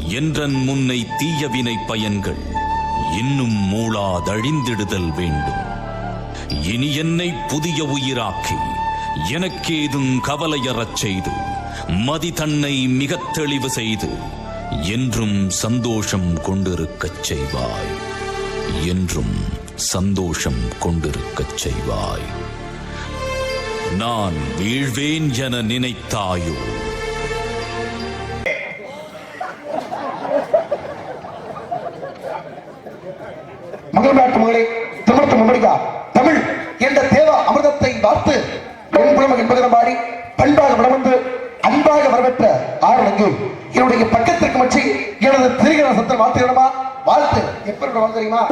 என்றன் முன்னை தீயவினை பயன்கள் இன்னும் மூளாதழிந்திடுதல் வேண்டும். இனி என்னை புதிய உயிராக்கி எனக்கேதும் கவலையறச் செய்து மதி தன்னை மிகத் தெளிவு செய்து என்றும் சந்தோஷம் கொண்டிருக்கச் செய்வாய். என்றும் சந்தோஷம் கொண்டிருக்கச் செய்வாய். நான் வீழ்வேன் என நினைத்தாயோ? மகள் நாட்டு மகளே, திருமணத்து மம்மடிகா தமிழ் என்ற தேவ அமிர்தத்தை பார்த்து என்புலம என்பதனம் பாடி பண்பாக வளர்ந்து அன்பாக வரவேற்ற ஆரணங்கு என்னுடைய பக்கத்திற்கு மச்சி எனது திரிகிற சத்தம் வாழ்த்துகிறமா வாழ்த்து எப்படி வாழ்த்து தெரியுமா?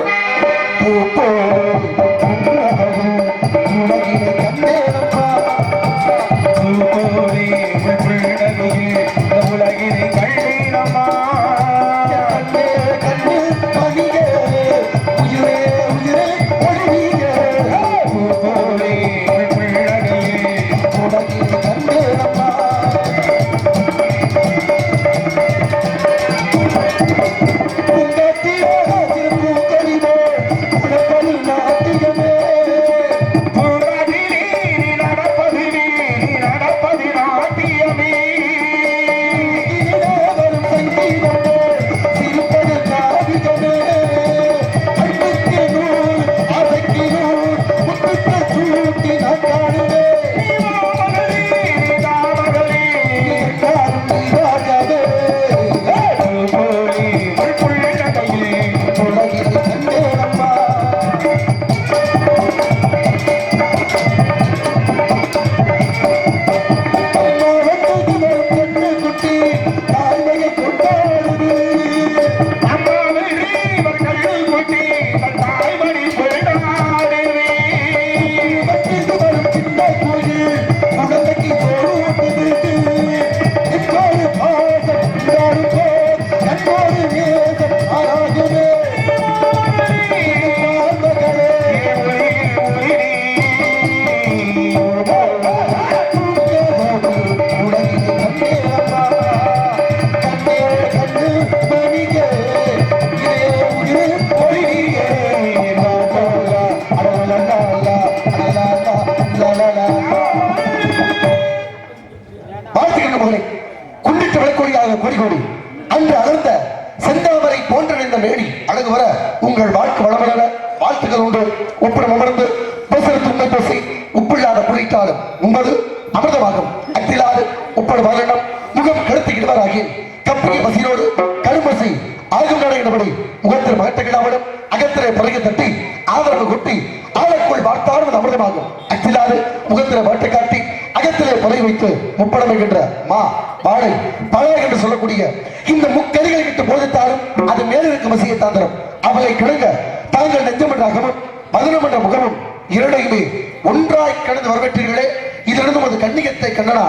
இந்த முக்கரிகளை விட்டு போதித்தாலும் அது மேலிருக்கும் வசிய தாந்திரம் அவளை கிடங்க தாங்கள் நெஞ்சமன்றாகவும் மதுரமன்ற முகமும் இரண்டையுமே ஒன்றாய் கடந்து வரவேற்றீர்களே. இதிலிருந்து ஒரு கண்ணிகத்தை கண்டனா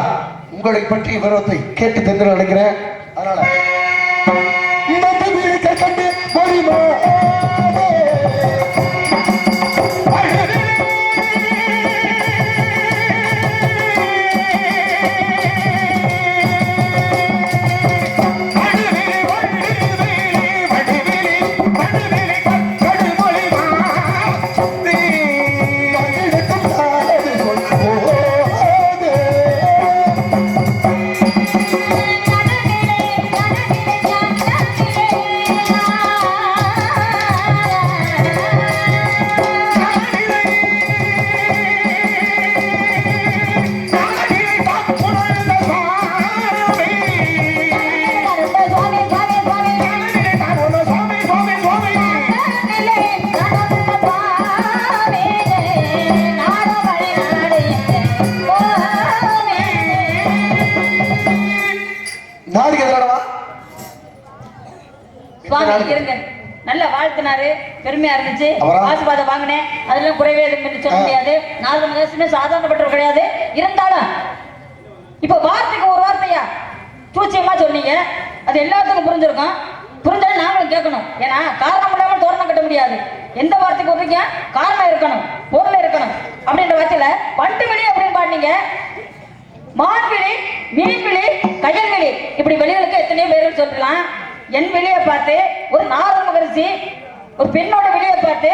உங்களை பற்றிய விவரத்தை கேட்டு தெரிந்து நினைக்கிறேன். அதனால கண்டு மொழிமா நல்ல வாழ்த்தினாரு, பெருமையா இருந்துச்சு. ஆசீர்வாதம் வாங்கினேன், அதெல்லாம் குறைவே இருக்குன்னு சொல்ல முடியாது. நாலு சாதாரணப்பட்டவர் கிடையாது. இருந்தாலும் இப்ப வார்த்தைக்கு ஒரு வார்த்தையா சூச்சியமா சொன்னீங்க, அது எல்லாத்துக்கும் புரிஞ்சிருக்கும். புரிஞ்சாலும் நாங்களும் கேட்கணும். ஏன்னா காரணம் இல்லாமல் தோரணம் கட்ட முடியாது. எந்த வார்த்தைக்கு வர்றீங்க காரணம் இருக்கணும், பொருள் இருக்கணும். அப்படின்ற வார்த்தையில பண்டு வெளி அப்படின்னு பாட்டீங்க. மான்விழி, மீன்விழி, கயல்விழி, இப்படி வெளிகளுக்கு எத்தனையோ பேர்கள் சொல்லலாம். என் வெளியே பார்த்து ஒரு நாரத மகரிஷி ஒரு பெண்ணோட வெளியே பார்த்து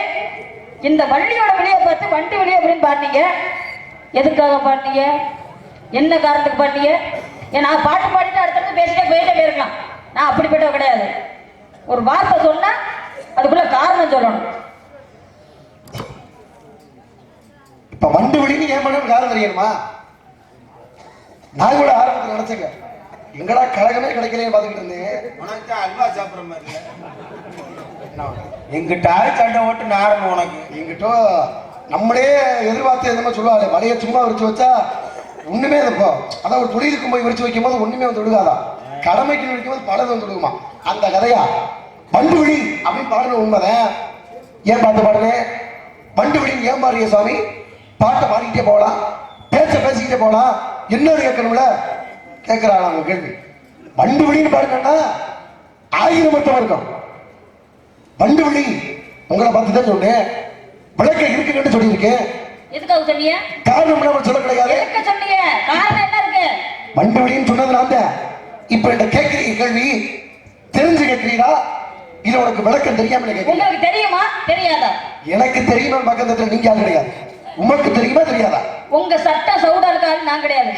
இந்த வள்ளியோட வெளியே பார்த்து வண்டி வெளியே அப்படின்னு பாட்டீங்க. எதுக்காக பாட்டீங்க? என்ன காரணத்துக்கு பாட்டீங்க? ஏன் நான் பாட்டு பாடிட்டு அடுத்தடுத்து பேசிட்டே போயிட்டே போயிருக்கலாம். நான் அப்படிப்பட்டவ கிடையாது. ஒரு வார்த்தை சொன்னா அதுக்குள்ள காரணம் சொல்லணும். இப்ப வண்டு வெளின்னு ஏன் பண்ண காரணம் தெரியுமா? நான் கூட ஆரம்பத்தில் நினைச்சேங்க, எங்கடா கழகமே கிடைக்கலையே பார்த்துக்கிட்டு இருந்தேன். உனக்கு அல்வா சாப்பிட்ற மாதிரி எங்கிட்ட சண்டை ஓட்டு நாரம் உனக்கு எங்கிட்ட நம்மளே எதிர்பார்த்து எதுவுமே சொல்லுவாங்க. வலைய சும்மா விரிச்சு வச்சா ஒண்ணுமே இருப்போ. அதான் ஒரு தொழிலுக்கு போய் விரிச்சு வைக்கும் போது ஒண்ணுமே வந்து விடுகாதா, கடமைக்கு விரிக்கும் போது பலது வந்து விடுக்குமா. அந்த கதையா வண்டு விழி அப்படின்னு பாடுறது உண்மைதான். ஏன் பாட்டு பாடுறேன்? வண்டு விழின்னு ஏன் பாடுறிய சுவாமி? பாட்டை பாடிக்கிட்டே போகலாம், பேசிக்கிட்டே போகலாம், என்னன்னு கேட்கணும்ல. கேட்கிறாள் அவங்க கேள்வி. வண்டு விழின்னு பாடுங்கன்னா 1000 அர்த்தம் இருக்கும். வண்டு விழி உங்களை பார்த்து தான் சொன்னேன், விளக்க இருக்குன்னு சொல்லியிருக்கேன். எதுக்காக சொன்னீங்க? காரணம் நம்ம சொல்ல கிடையாது. எதுக்கு சொன்னீங்க? காரணம் என்ன இருக்கு? வண்டு விழின்னு சொன்னது நான் தான். இப்ப என்ன கேட்கிறீங்க கேள்வி, தெரிஞ்சு கேட்கிறீங்களா இல்ல உனக்கு விளக்கம் தெரியாம கேட்கிறீங்க? உங்களுக்கு தெரியுமா தெரியாதா? எனக்கு தெரியுமா பக்கத்துல நீங்க ஆள் கிடையாது. உமக்கு தெரியுமா தெரியாதா? உங்க சட்டை சவுடா இருக்காது, நான் கிடையாது.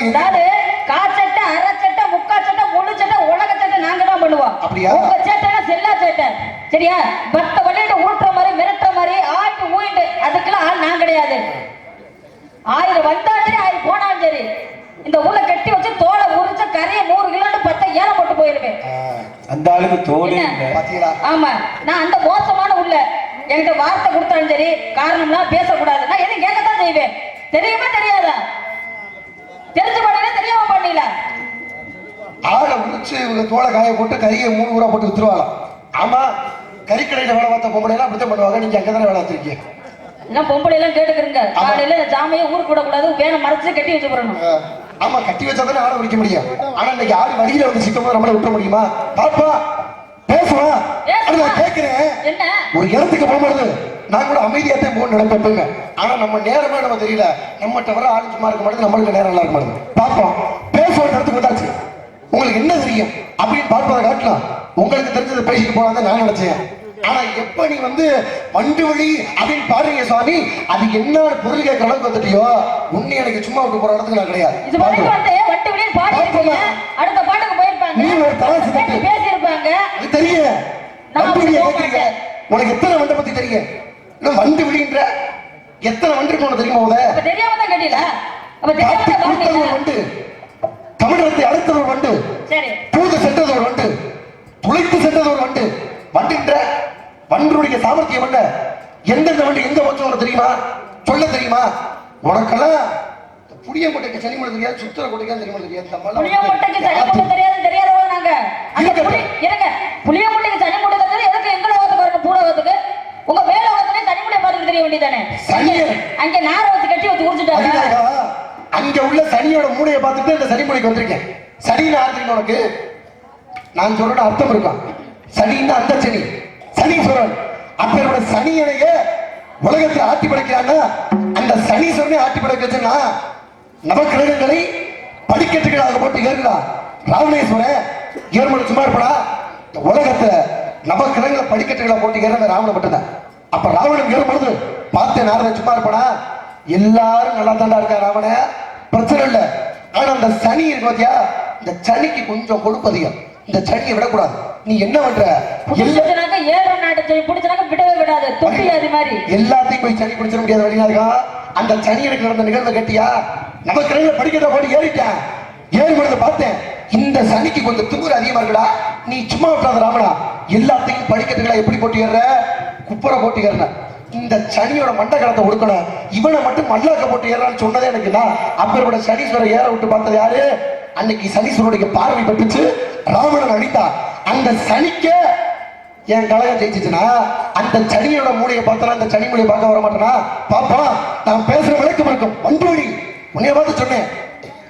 அதாவது காச்சட்டை, அரை சட்டை, முக்கா சட்டை, முழு சட்டை, உலக சட்டை நாங்க தான் பண்ணுவோம். அப்படியா? உங்க சட்டை செல்லா சட்டை, சரியா? பத்த வழியிட்டு உருட்டுற மாதிரி மிரட்டுற மாதிரி ஆட்டு ஊயிட்டு அதுக்கெல்லாம் ஆள் நான் கிடையாது. 1000 வந்தாலும் சரி 1000 போனாலும் சரி இந்த ஊர்ல கட்டி வச்சு தோலை உரிச்ச கரையை 100 கிலோ 10 ஏற போட்டு போயிருவேன். அந்த ஆளுக்கு தோலே ஆமா, நான் அந்த மோசமான உள்ள என்கிட்ட வார்த்தை கொடுத்தாலும் சரி காரணம்லாம் பேசக்கூடாது. நான் எதுவும் கேட்கத்தான் செய்வேன். தெரியுமா தெரியாதா? தெரிஞ்சு பண்ணல தெரியாம பண்ணல. ஆளை உரிச்சு இவங்க தோலை காய போட்டு கறியை 3 ஊரா போட்டு வித்துருவாங்க. ஆமா, கறிக்கடையில வேலை பார்த்த பொம்பளை எல்லாம் அப்படித்தான் பண்ணுவாங்க. நீங்க அங்கதானே வேலை பார்த்திருக்கீங்க. எல்லாம் பொம்பளை எல்லாம் கேட்டுக்கிறீங்க. காலையில ஜாமையை ஊருக்கு விடக்கூடாது, வேலை மறைச்சு கட்டி வச்சு போறணும். ஆமா, கட்டி வச்சாதானே ஆளை உரிக்க முடியும். ஆனா இன்னைக்கு ஆள் வழியில வந்து சிக்கும் போது நம்மள விட்டுற முடியுமா? பாப்பா பேசுவா கேட்கிறேன். என்ன ஒரு இடத்துக்கு போகும்போது நான் கூட அமைதியாத்தான் போக நினைப்பேன். ஆனா நம்ம நேரமே நம்ம தெரியல. நம்மகிட்ட வர ஆளு சும்மா இருக்க மாட்டேது, நம்மளுக்கு நேரம் நல்லா இருக்க மாட்டேது. பார்ப்போம், பேசுவோம் இடத்துக்கு வந்தாச்சு. உங்களுக்கு என்ன தெரியும் அப்படின்னு பார்ப்பதை காட்டலாம். உங்களுக்கு தெரிஞ்சதை பேசிட்டு போனாதான் நான் நினைச்சேன். ஆனா எப்ப நீ வந்து வண்டு வழி அப்படின்னு பாருங்க சுவாமி, அது என்ன பொருள் கேட்கற அளவுக்கு வந்துட்டியோ உன்னை எனக்கு சும்மா விட்டு போற இடத்துக்கு நான் கிடையாது. இது வரைக்கும் வந்து வண்டு வழி பாடி இருக்கீங்க, அடுத்த பாட்டுக்கு போயிருப்பாங்க, நீ ஒரு தராசு தட்டு பேசி இருப்பாங்க. அது தெரியும். வண்டு வழி கேட்கறீங்க, உனக்கு எத்தனை வண்டை பத்தி தெரியும்? இன்னும் வண்டு வழின்ற எத்தனை வண்டு இருக்கு உனக்கு தெரியுமா? உத தெரியாம தான் கேட்டீல. அப்ப தெரியாம ஒரு வண்டு, தமிழகத்தை அழைத்தது ஒரு வண்டு, சரி பூஜை சென்றது ஒரு வண்டு, துளைத்து சென்றது ஒரு வண்டு. வண்டுன்ற வண்டுடைய சாமர்த்தியம் என்ன? எந்தெந்த வண்டு எங்க வச்சு உனக்கு தெரியுமா? சொல்ல தெரியுமா? உனக்கெல்லாம் புளிய மூட்டைக்கு சனி மூட்டை தெரியாது, சுத்தர கொட்டைக்கு தெரியுமா தெரியாது. புளிய மூட்டைக்கு சனி மூட்டை தெரியாது, தெரியாதவங்க நாங்க. இருங்க, புளிய மூட்டைக்கு சனி மூட்டை தெரியாது. எதுக்கு எங்களை ஓத்துக்கு வரணும்? பூரவத்துக்கு உங்க மேல ஓத்துனே சனி மூட்டை பார்த்துட்டு தெரிய வேண்டியதானே. அங்க நார வச்சு கட்டி வச்சு உரிச்சுட்டாங்க. அங்க உள்ள சனியோட மூளையை பார்த்துட்டு இந்த சனி மூளைக்கு வந்திருக்கேன். சனின்னு ஆர்த்திங்க உனக்கு நான் சொல்ற அர்த்தம் இருக்கும். சனின்னா அந்த சனி, சனீஸ்வரன். அப்ப சனியனைய உலகத்தில் ஆட்டி படைக்கிறான்னா அந்த சனீஸ்வரனை ஆட்டி படைக்க வச்சுன்னா நவக்கிரகங்களை படிக்கட்டுகளாக போட்டு ஏறுகிறா. ராவணேஸ்வரன் ஏர்மனு சும்மா இருப்படா. இந்த உலகத்துல நவக்கிரகங்களை படிக்கட்டுகளை போட்டு ஏற ராவணன் மட்டும்தான். அப்ப ராவணன் ஏறும்பொழுது பார்த்தேன் நாரதன் சும்மா இருப்படா. எல்லாரும் நல்லா தாண்டா இருக்கா ராவண, பிரச்சனை இல்லை. ஆனா அந்த சனி இருக்கு பாத்தியா, இந்த சனிக்கு கொஞ்சம் கொழுப்பு அதிகம். இந்த சனியை விடக்கூடாது. நீ என்ன பண்ற? எல்லாத்தையும் போய் சனி பிடிச்சிட முடியாது. வழியா அந்த சனியனுக்கு நடந்த நிகழ்வை கேட்டியா? நமக்கு படிக்கிறத போட்டு ஏறிட்டேன். ஏறும்பொழுது பார்த்தேன் இந்த சனிக்கு கொஞ்சம் திமிரு அதிகமா இருக்குடா. நீ சும்மா விட்டாத ராமனா, எல்லாத்தையும் படிக்கிறதுங்களா எப்படி போட்டு ஏற? குப்புற போட்டு ஏறின. இந்த சனியோட மண்டை கடத்தை ஒடுக்கணும். இவனை மட்டும் மல்லாக்க போட்டு ஏறான்னு சொன்னதே எனக்கு தான். அப்ப சனீஸ்வரர் ஏற விட்டு பார்த்தது யாரு? அன்னைக்கு சனீஸ்வரனுடைய பார்வை பட்டுச்சு, ராவணன் அடித்தா. அந்த சனிக்க என் கழகம் ஜெயிச்சுச்சுன்னா அந்த சனியோட மூளையை பார்த்தா அந்த சனி மூலையை பார்க்க வர மாட்டேனா? பாப்பா, நான் பேசுற விளக்கம் இருக்கும். வண்டு வழி உன்னைய பார்த்து சொன்னேன்.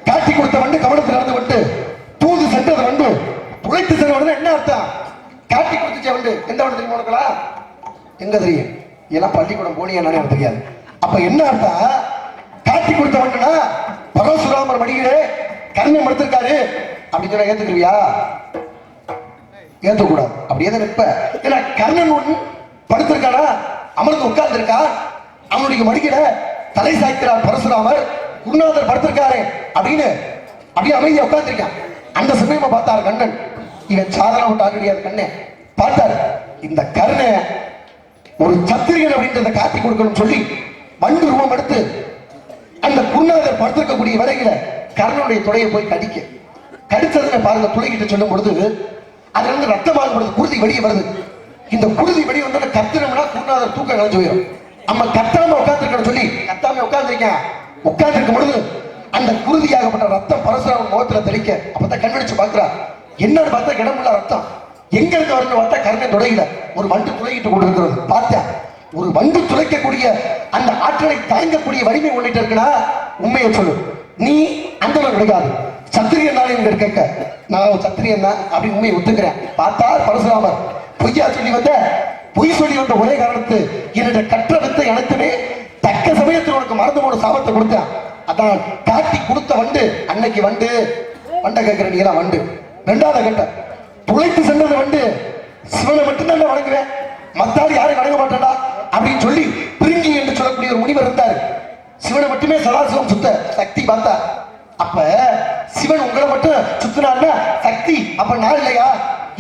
காட்டி கொடுத்த வண்டு கவனத்தில் இருந்து வண்டு, தூது சென்றது வண்டு, துளைத்து சென்ற வண்டு. என்ன அர்த்தம்? காட்டி கொடுத்துச்ச வண்டு எந்த வண்டு தெரியுமா உனக்கலாம்? எங்க தெரியும்? எல்லாம் பள்ளிக்கூடம் போனியா எனக்கு தெரியாது. அப்ப என்ன அர்த்தம்? காட்டி கொடுத்த வண்டுனா பரசுராமர் மடியிலே கண்ணை மடுத்திருக்காரு அப்படின்னு சொன்னா ஏத்துக்கிறியா? ஏத்தக்கூடாது. அப்படியே தான் நிற்ப. ஏன்னா கர்ணன் ஒன்று படுத்திருக்கானா, அமர்ந்து உட்கார்ந்து இருக்கா, அவனுடைய மடிக்கில தலை சாய்க்கிறார் பரசுராமர். குருநாதர் படுத்திருக்காரு அப்படின்னு அப்படியே அமைதியா உட்கார்ந்துருக்கான். அந்த சமயமா பார்த்தார் கண்ணன். இவன் சாதனை விட்டு ஆகடியாது. கண்ணே பார்த்தார், இந்த கருணை ஒரு சத்திரியன் அப்படின்றத காட்டி கொடுக்கணும் சொல்லி வண்டு ரூபம் எடுத்து அந்த குருநாதர் படுத்திருக்கக்கூடிய வேலையில கர்ணனுடைய துளையை போய் கடிச்சதுல பாருங்க, துளைகிட்டு சொல்லும் பொழுது அதுல இருந்து ரத்தமாகப்படுது, குருதி வெளியே வருது. இந்த குருதி வெளியே வந்து கத்திரம்னா குருநாதர் தூக்கம் கலைஞ்சு போயிடும். நம்ம கத்தாம உட்கார்ந்துருக்கணும் சொல்லி கத்தாம உட்கார்ந்துருக்கேன். உட்கார்ந்துருக்கும் பொழுது அந்த குருதியாகப்பட்ட ரத்தம் பரசுராமன் முகத்துல தெளிக்க, அப்பதான் கண்விழிச்சு பாக்குறா. என்னன்னு பார்த்தா கிடமுள்ள ரத்தம் எங்க இருந்து வரணும் பார்த்தா கருணை துளையில ஒரு வண்டு துளையிட்டு கொண்டு இருக்கிறது. பார்த்தேன், ஒரு வண்டு துளைக்கக்கூடிய அந்த ஆற்றலை தாங்கக்கூடிய வலிமை ஒன்றிட்டு இருக்குன்னா உண்மையை சொல்லு, நீ அந்த கிடைக்காது. சத்திரியன் தான் எங்க கேட்க, நான் சத்திரியன் தான் அப்படின்னு உண்மையை ஒத்துக்கிறேன். பார்த்தா பரசுராமர் பொய்யா சொல்லி வந்த, பொய் சொல்லி வந்த ஒரே காரணத்து என்னுடைய கற்ற வித்தை அனைத்துமே தக்க சமயத்தில் உனக்கு மறந்து போன சாபத்தை கொடுத்தேன். அதான் காட்டி கொடுத்த வண்டு அன்னைக்கு வண்டு வண்டை கேட்கிற நீ தான் வண்டு. ரெண்டாவது கட்ட துளைத்து சென்றது வண்டு. சிவனை மட்டும்தான் வணங்குவேன், மத்தாடி யாரும் வணங்க மாட்டேன்டா அப்படின்னு சொல்லி பிரிங்கி என்று சொல்லக்கூடிய ஒரு முனிவர் இருந்தார். சிவனை மட்டுமே சதாசிவம் சுத்த சக்தி பார்த்தா. அப்ப சிவன் உங்களை மட்டும் சுத்தினான்னா சக்தி, அப்ப நான் இல்லையா?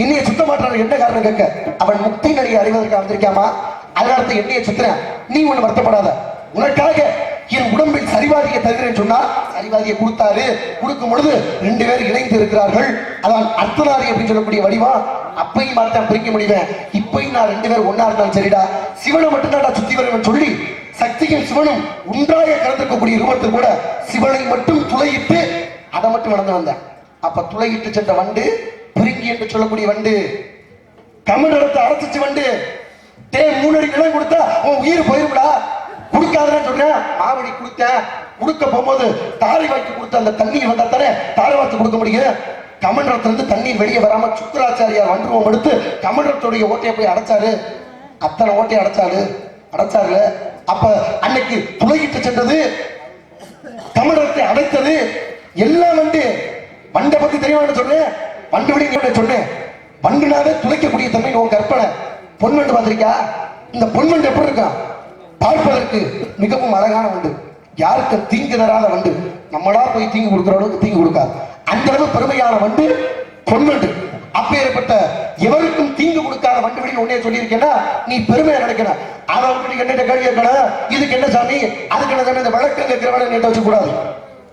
என்னைய சுத்த மாட்டான் என்ன காரணம் கேட்க, அவன் முக்தி நிலையை அறிவதற்கு வந்திருக்காமா, அதனால என்னைய சுத்துறேன். நீ ஒண்ணு வருத்தப்படாத, உனக்காக என் உடம்பில் சரிவாதியை தருகிறேன் சொன்னா சரிவாதியை கொடுத்தாரு. கொடுக்கும் பொழுது 2 பேர் இணைந்து இருக்கிறார்கள். அதான் அர்த்தநாரி அப்படின்னு சொல்லக்கூடிய வடிவா. அப்பையும் மாத்தான் பிரிக்க முடிவேன், இப்பையும் நான் 2 பேர் ஒன்னா இருந்தாலும் சரிடா, சிவனை மட்டும்தான் சுத்தி வருவேன் சொல்லி சக்தியும் சிவனும் ஒன்றாக கலந்திருக்கக்கூடிய ரூபத்தில் கூட சிவனை மட்டும் துளையிட்டு அதை மட்டும் நடந்து வந்தேன். அப்ப துளையிட்டு சென்ற வண்டு பிரிங்கி என்று சொல்லக்கூடிய வண்டு, கமண்டலத்தை அடைச்சிச்சு வண்டு. 3 அடி நிலம் கொடுத்தா உன் உயிர் போயிரும்டா, கொடுக்காதுன்னு சொன்னேன். மாவடி கொடுத்தேன், கொடுக்க போகும்போது தாரை வாக்கி கொடுத்த அந்த தண்ணீர் வந்தா தானே தாரை வாக்கி கொடுக்க முடியும். கமண்டலத்திலிருந்து தண்ணீர் வெளியே வராம சுக்கராச்சாரியார் வண்டுருவம் எடுத்து கமண்டலத்துடைய ஓட்டையை போய் அடைச்சாரு. அத்தனை ஓட்டையை அடைச்சாரு. அப்ப அன்னைக்கு துளையிட்டு சென்றது, கமண்டலத்தை அடைத்தது எல்லாம் வண்டை பத்தி தெரியுமான்னு சொன்னேன். வண்டு விட சொன்னேன், வண்டுனாவே துளைக்கக்கூடிய தன்மை உன் கற்பனை. பொன்வண்டு பார்த்திருக்கா? இந்த பொன்வண்டு எப்படி இருக்கா? பார்ப்பதற்கு மிகவும் அழகான வண்டு, யாருக்கு தீங்கு தராத வண்டு, நம்மளா போய் தீங்கு கொடுக்கிறவனுக்கு தீங்கு கொடுக்காது. அந்த அளவு பெருமையான வண்டு பொன்வண்டு. அப்பேற்பட்ட எவருக்கும் தீங்கு கொடுக்காத வண்டு விட உன்னே சொல்லியிருக்கேன்னா நீ பெருமையா நினைக்கணும். அதை விட்டு என்ன கேள்வி கேட்கணும், இதுக்கு என்ன சாமி, அதுக்கு என்ன இந்த விளக்கம் கேட்கிறவன நீட்ட வச்சு கூடாது.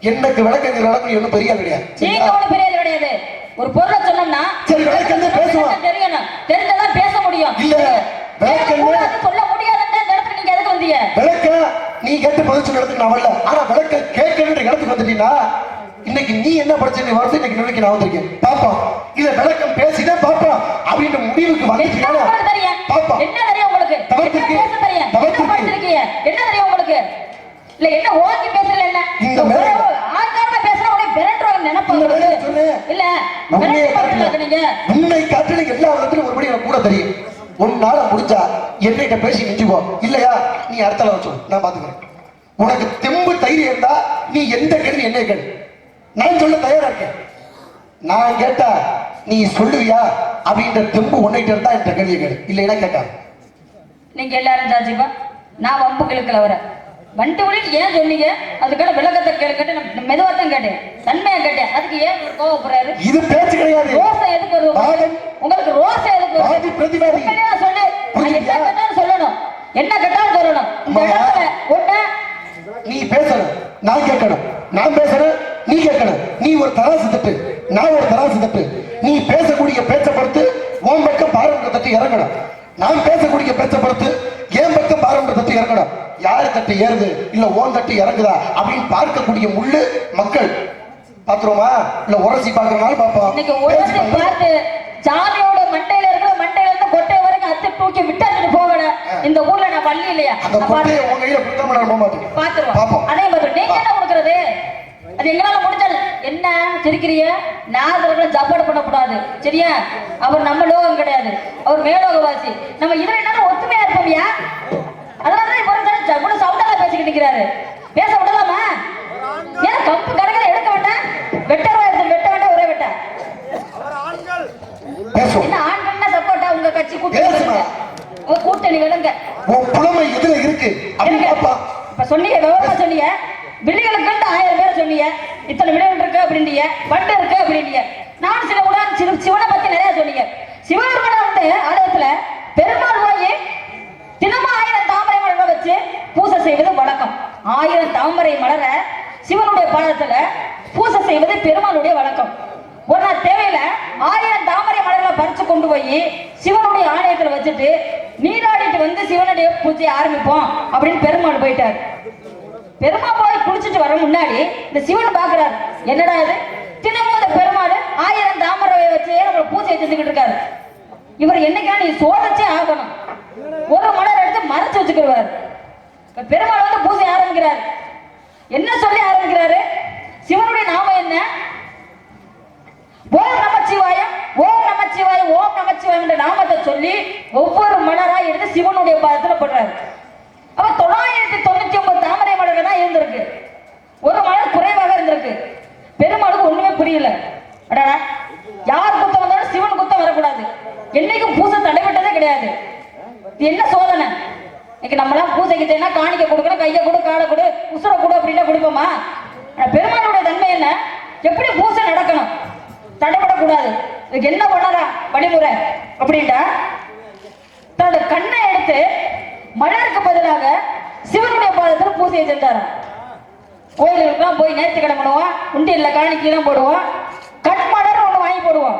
எனக்கு விளக்கம் அளவுக்கு ஒன்றும் பெரிய கிடையாது. ஒரு பொருளை சொன்னோம்னா சரி விளக்கம் பேசுவோம், தெரியணும், தெரிஞ்சதான் பேச முடியும். இல்ல விளக்கம் சொல்ல முடியாதுன்னு இடத்துக்கு நீங்க எதுக்கு வந்தீங்க? விளக்க நீ கேட்டு பதில் சொல்ல இடத்துக்கு நான் வரல, ஆனா விளக்க கேட்கணுன்ற இடத்துக்கு வந்துட்டீங்கன்னா இன்னைக்கு நீ என்ன படிச்சு நீ வந்து இன்னைக்கு நிலைக்கு நான் வந்திருக்கேன். பாப்போம் இத விளக்கம் பேசினா பாப்போம் அப்படின்ற முடிவுக்கு வந்துட்டீங்கன்னா பாப்போம். என்ன தெரியும் உங்களுக்கு? தவத்துக்கு என்ன தெரியும் உங்களுக்கு? இல்ல என்ன ஓகே பேசல, என்ன இந்த மேல ஆர்காரமா பேசினா உனக்கு பெரட்ரோன்னு நினைப்பாங்க. இல்ல உன்னை காட்டில எல்லா விதத்திலும் ஒருபடி எனக்கு கூட தெரியும். உன்னால முடிஞ்சா என்னைட்ட பேசி நிச்சுக்கோ, இல்லையா நீ அடுத்த வச்சு நான் பாத்துக்கிறேன். உனக்கு தெம்பு தைரியம் இருந்தா நீ எந்த கேள்வி என்ன கேள்வி நான் சொல்ல தயாரா இருக்கேன். நான் கேட்டா நீ சொல்லுவியா அப்படின்ற தெம்பு உன்னைட்ட இருந்தா என்ற கேள்வியை கேளு, இல்லைன்னா கேட்டா. நீங்க எல்லாரும் ஜாஜிபா, நான் வம்பு கிழக்கல வர வண்டு விட்டு ஏன் சொன்னீங்க? அதுக்கான விளக்கத்தை கேட்டு நான் மெதுவா தான் கேட்டேன், தன்மையா கேட்டேன். அதுக்கு ஏன் கோவப்படுறாரு? இது பேச்சு கிடையாது. ரோசை எதுக்கு வரும் உங்களுக்கு? ரோசை எதுக்கு வரும்? பிரதிவாதி சொல்லு, என்ன கேட்டாலும் சொல்லணும், என்ன கேட்டாலும் சொல்லணும். இந்த இடத்துல ஒண்ணு நீ பேசணும், நான் கேட்கணும், நான் பேசணும், நீ கேட்கணும். நீ ஒரு தராசு தட்டு, நான் ஒரு தராசு தட்டு. நீ பேசக்கூடிய பேச்சை பொறுத்து உன் பக்கம் பாரம்பரிய தட்டு இறங்கணும், நான் பேசக்கூடிய பேச்சை பொறுத்து என் பக்கம் பாரம்பரிய தட்டு இறங்கணும். யாரு தட்டு ஏறுது இல்ல ஓன் தட்டு இறங்குதா அப்படின்னு பார்க்கக்கூடிய முள்ளு மக்கள் பாத்துருமா இல்ல உரசி பாக்குறனால பாப்போம். இன்னைக்கு உரசி பார்த்து சாமியோட மண்டையில இருக்கிற மண்டையில இருந்து கொட்டை வரைக்கும் அத்தை தூக்கி விட்டாச்சு போகல. இந்த ஊர்ல நான் பள்ளி இல்லையா? அந்த கொட்டையை உங்க கையில கொடுக்காம நான் போக மாட்டேன். பாத்துருவோம். அதே மாதிரி நீங்க என்ன கொடுக்கறது? அது எங்களால முடிஞ்சது. என்ன சிரிக்கிறீங்க? நாதர்களை ஜப்பாடு பண்ணக்கூடாது, சரியா? அவர் நம்ம லோகம் கிடையாது, அவர் மேலோகவாசி. நம்ம இதுல என்ன ஒத்துமையா இருப்போம்யா? அதனாலதான் இப்போ சவுண்டால பேசிக்கிட்டு இருக்கிறாரு. பேச விடலாமா? ஏன் கம்பு கணக்கில் எடுக்க வேண்டாம்? வெட்ட வேண்டாம், ஒரே வெட்ட என்ன ஆண்கள் கட்சி கூட்டணி விளங்க. உன் புலமை எதுல இருக்கு இப்ப சொன்னீங்க, விவரமா சொன்னீங்க. விழிகளுக்கு 1000 பேரை சொன்னீங்க. இத்தனை விழிகள் இருக்கு அப்படின்றீங்க, பண்டு இருக்கு அப்படின்றீங்க. நான் சில உடனே சிவனை பத்தி நிறைய சொன்னீங்க. சிவபெருமான வந்து ஆலயத்துல பெருமாள் போய் தினமும் 1000 தாமரை மலரை வச்சு பூசை செய்வது வழக்கம். 1000 தாமரை மலர சிவனுடைய பாதத்துல பூசை செய்வது பெருமாளுடைய வழக்கம். ஒரு நாள் தேவையில 1000 தாமரை மலர்களை பறிச்சு கொண்டு போய் சிவனுடைய ஆலயத்துல வச்சுட்டு நீராடிட்டு வந்து சிவனுடைய பூஜையை ஆரம்பிப்போம் அப்படின்னு பெருமாள் போயிட்டாரு. பெருமாள் போய் குளிச்சுட்டு வர முன்னாடி இந்த சிவன் பாக்குறாரு, என்னடா இது தினமும் இந்த பெருமாள் 1000 தாமரை வச்சு நம்ம பூஜையை செஞ்சுக்கிட்டு இருக்காரு. இவர் என்னைக்கா நீ சோதிச்சே ஆகணும், ஒரு மலர் எடுத்து மறைச்சு வச்சுக்கிறாரு. பெருமாள் வந்து பூஜை ஆரம்பிக்கிறார். என்ன சொல்லி ஆரம்பிக்கிறாரு? சிவனுடைய நாமம் என்ன? ஓம் நமச்சிவாயம், ஓம் நமச்சிவாயம், ஓம் நமச்சிவாயம் என்ற நாமத்தை சொல்லி ஒவ்வொரு மலரா எடுத்து சிவனுடைய பாதத்துல போடுறாரு. அப்ப 999 தாமரை மலர்கள் தான் இருந்திருக்கு. ஒரு மலர் குறைவாக இருந்திருக்கு. பெருமாளுக்கு ஒண்ணுமே புரியல. அடடா, யார் குத்தம் வந்தாலும் சிவன் குத்தம் வரக்கூடாது. என்னைக்கும் பூசை தடைபட்டதே கிடையாது. இது என்ன சோதனை? இன்னைக்கு நம்மளாம் பூஜைக்கு தேனா காணிக்க கொடுக்கணும், கையை கொடு, காலை கொடு, உசுர கொடு அப்படின்னா கொடுப்போமா? பெருமாளுடைய தன்மை என்ன? எப்படி பூஜை நடக்கணும், தடைபடக்கூடாது. இதுக்கு என்ன பண்ணறா வழிமுறை அப்படின்ட்டா, தன்னோட கண்ணை எடுத்து மலருக்கு பதிலாக சிவனுடைய பாதத்தில் பூஜையை செஞ்சாரா. கோயிலுக்குலாம் போய் நேர்த்திக்கடன் பண்ணுவோம், உண்டியல்ல காணிக்கையெல்லாம் போடுவோம், கண்மலர் ஒண்ணு வாங்கி போடுவோம்.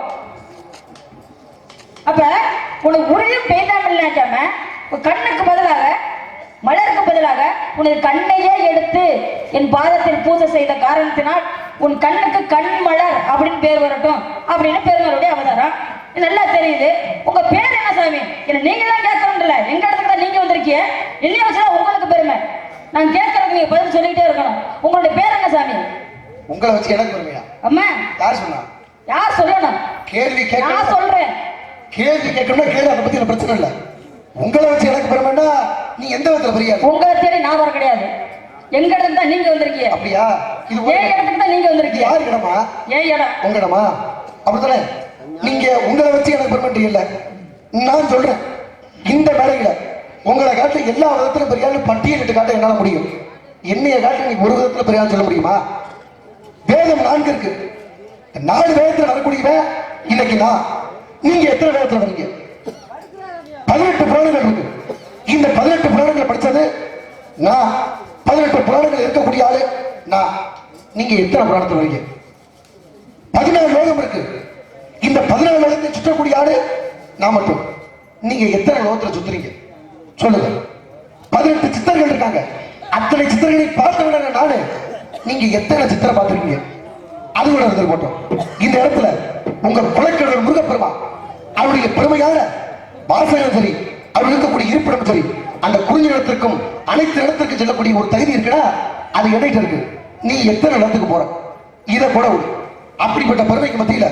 அப்ப உனக்கு உருளும் பேசாம இல்லாம கண்ணுக்கு பதிலாக மலருக்கு பதிலாக உனது கண்ணையே எடுத்து என் பாதத்தில் பூஜை செய்த காரணத்தினால் உன் கண்ணுக்கு கண் மலர் அப்படின்னு பேர் வரட்டும் அப்படின்னு பெருமாளுடைய அவதாரம். நல்லா தெரியுது. உங்க பேர் என்ன சாமி? என்ன நீங்க தான் கேட்கணும்ல, எங்க இடத்துக்கு தான் நீங்க வந்திருக்கீங்க. என்னைய வச்சுதான் உங்களுக்கு பெருமை. நான் கேட்கறதுக்கு நீங்க பதில் சொல்லிக்கிட்டே இருக்கணும். உங்களுடைய பேர் என்ன சாமி? உங்களை வச்சு எனக்கு பெருமையா? அம்மா யார் சொன்னா? யார் சொல்லணும்? கேள்வி கேட்க நான் சொல்றேன். கேள்வி கேட்கணும்னா கேள்வி, அதை பத்தி பிரச்சனை இல்லை. உங்களை வச்சு எனக்கு பெருமைன்னா நீ எந்த விதத்துல பெரியா? உங்களை தேடி நான் வர கிடையாது. எங்க இடத்துக்கு தான் நீங்க வந்திருக்கீங்க. அப்படியா? இது ஏன் இடத்துக்கு தான் நீங்க வந்திருக்கீங்க. யார் இடமா? ஏன் இடம்? உங்க இடமா? அப்படித்தானே? நீங்க உங்களை வச்சு எனக்கு பெருமை இல்ல. நான் சொல்றேன், இந்த வேலையில உங்களை காட்ட எல்லா விதத்திலும் பெரியாலும் பட்டியலிட்டு காட்ட என்னால முடியும். என்னைய காட்ட நீ ஒரு விதத்துல பெரியாலும் சொல்ல முடியுமா? வேதம் 4 இருக்கு. 4 வேதத்துல வரக்கூடியவன் இன்னைக்கு நான். நீங்க எத்தனை வேதத்துல வரீங்க? 18 புராணங்கள் இருக்கு. இந்த 18 புராணங்களை படிச்சது நான். 18 புராணங்கள் இருக்கக்கூடிய ஆளு நான். நீங்க எத்தனை புராணத்துல வரீங்க? 14 லோகம் இருக்கு. இந்த 14 லோகத்தை சுற்றக்கூடிய ஆளு நான் மட்டும். நீங்க எத்தனை லோகத்துல சுத்துறீங்க சொல்லுங்க. 18 சித்தர்கள் இருக்காங்க. அத்தனை சித்தர்களை பார்த்தவன நானு. நீங்க எத்தனை சித்திரை பார்த்திருக்கீங்க? அது கூட இடத்துல போட்டோம். இந்த இடத்துல உங்க குலக்கடவுள் முருகப்பெருமா அவருடைய பெருமையான வாசகம் சரி, அவர் இருக்கக்கூடிய இருப்பிடம் சரி, அந்த குறிஞ்சி இடத்திற்கும் அனைத்து இடத்திற்கும் செல்லக்கூடிய ஒரு தகுதி இருக்குன்னா அது எடையிட்ட இருக்கு. நீ எத்தனை இடத்துக்கு போற? இதை கூட அப்படிப்பட்ட பெருமைக்கு மத்தியில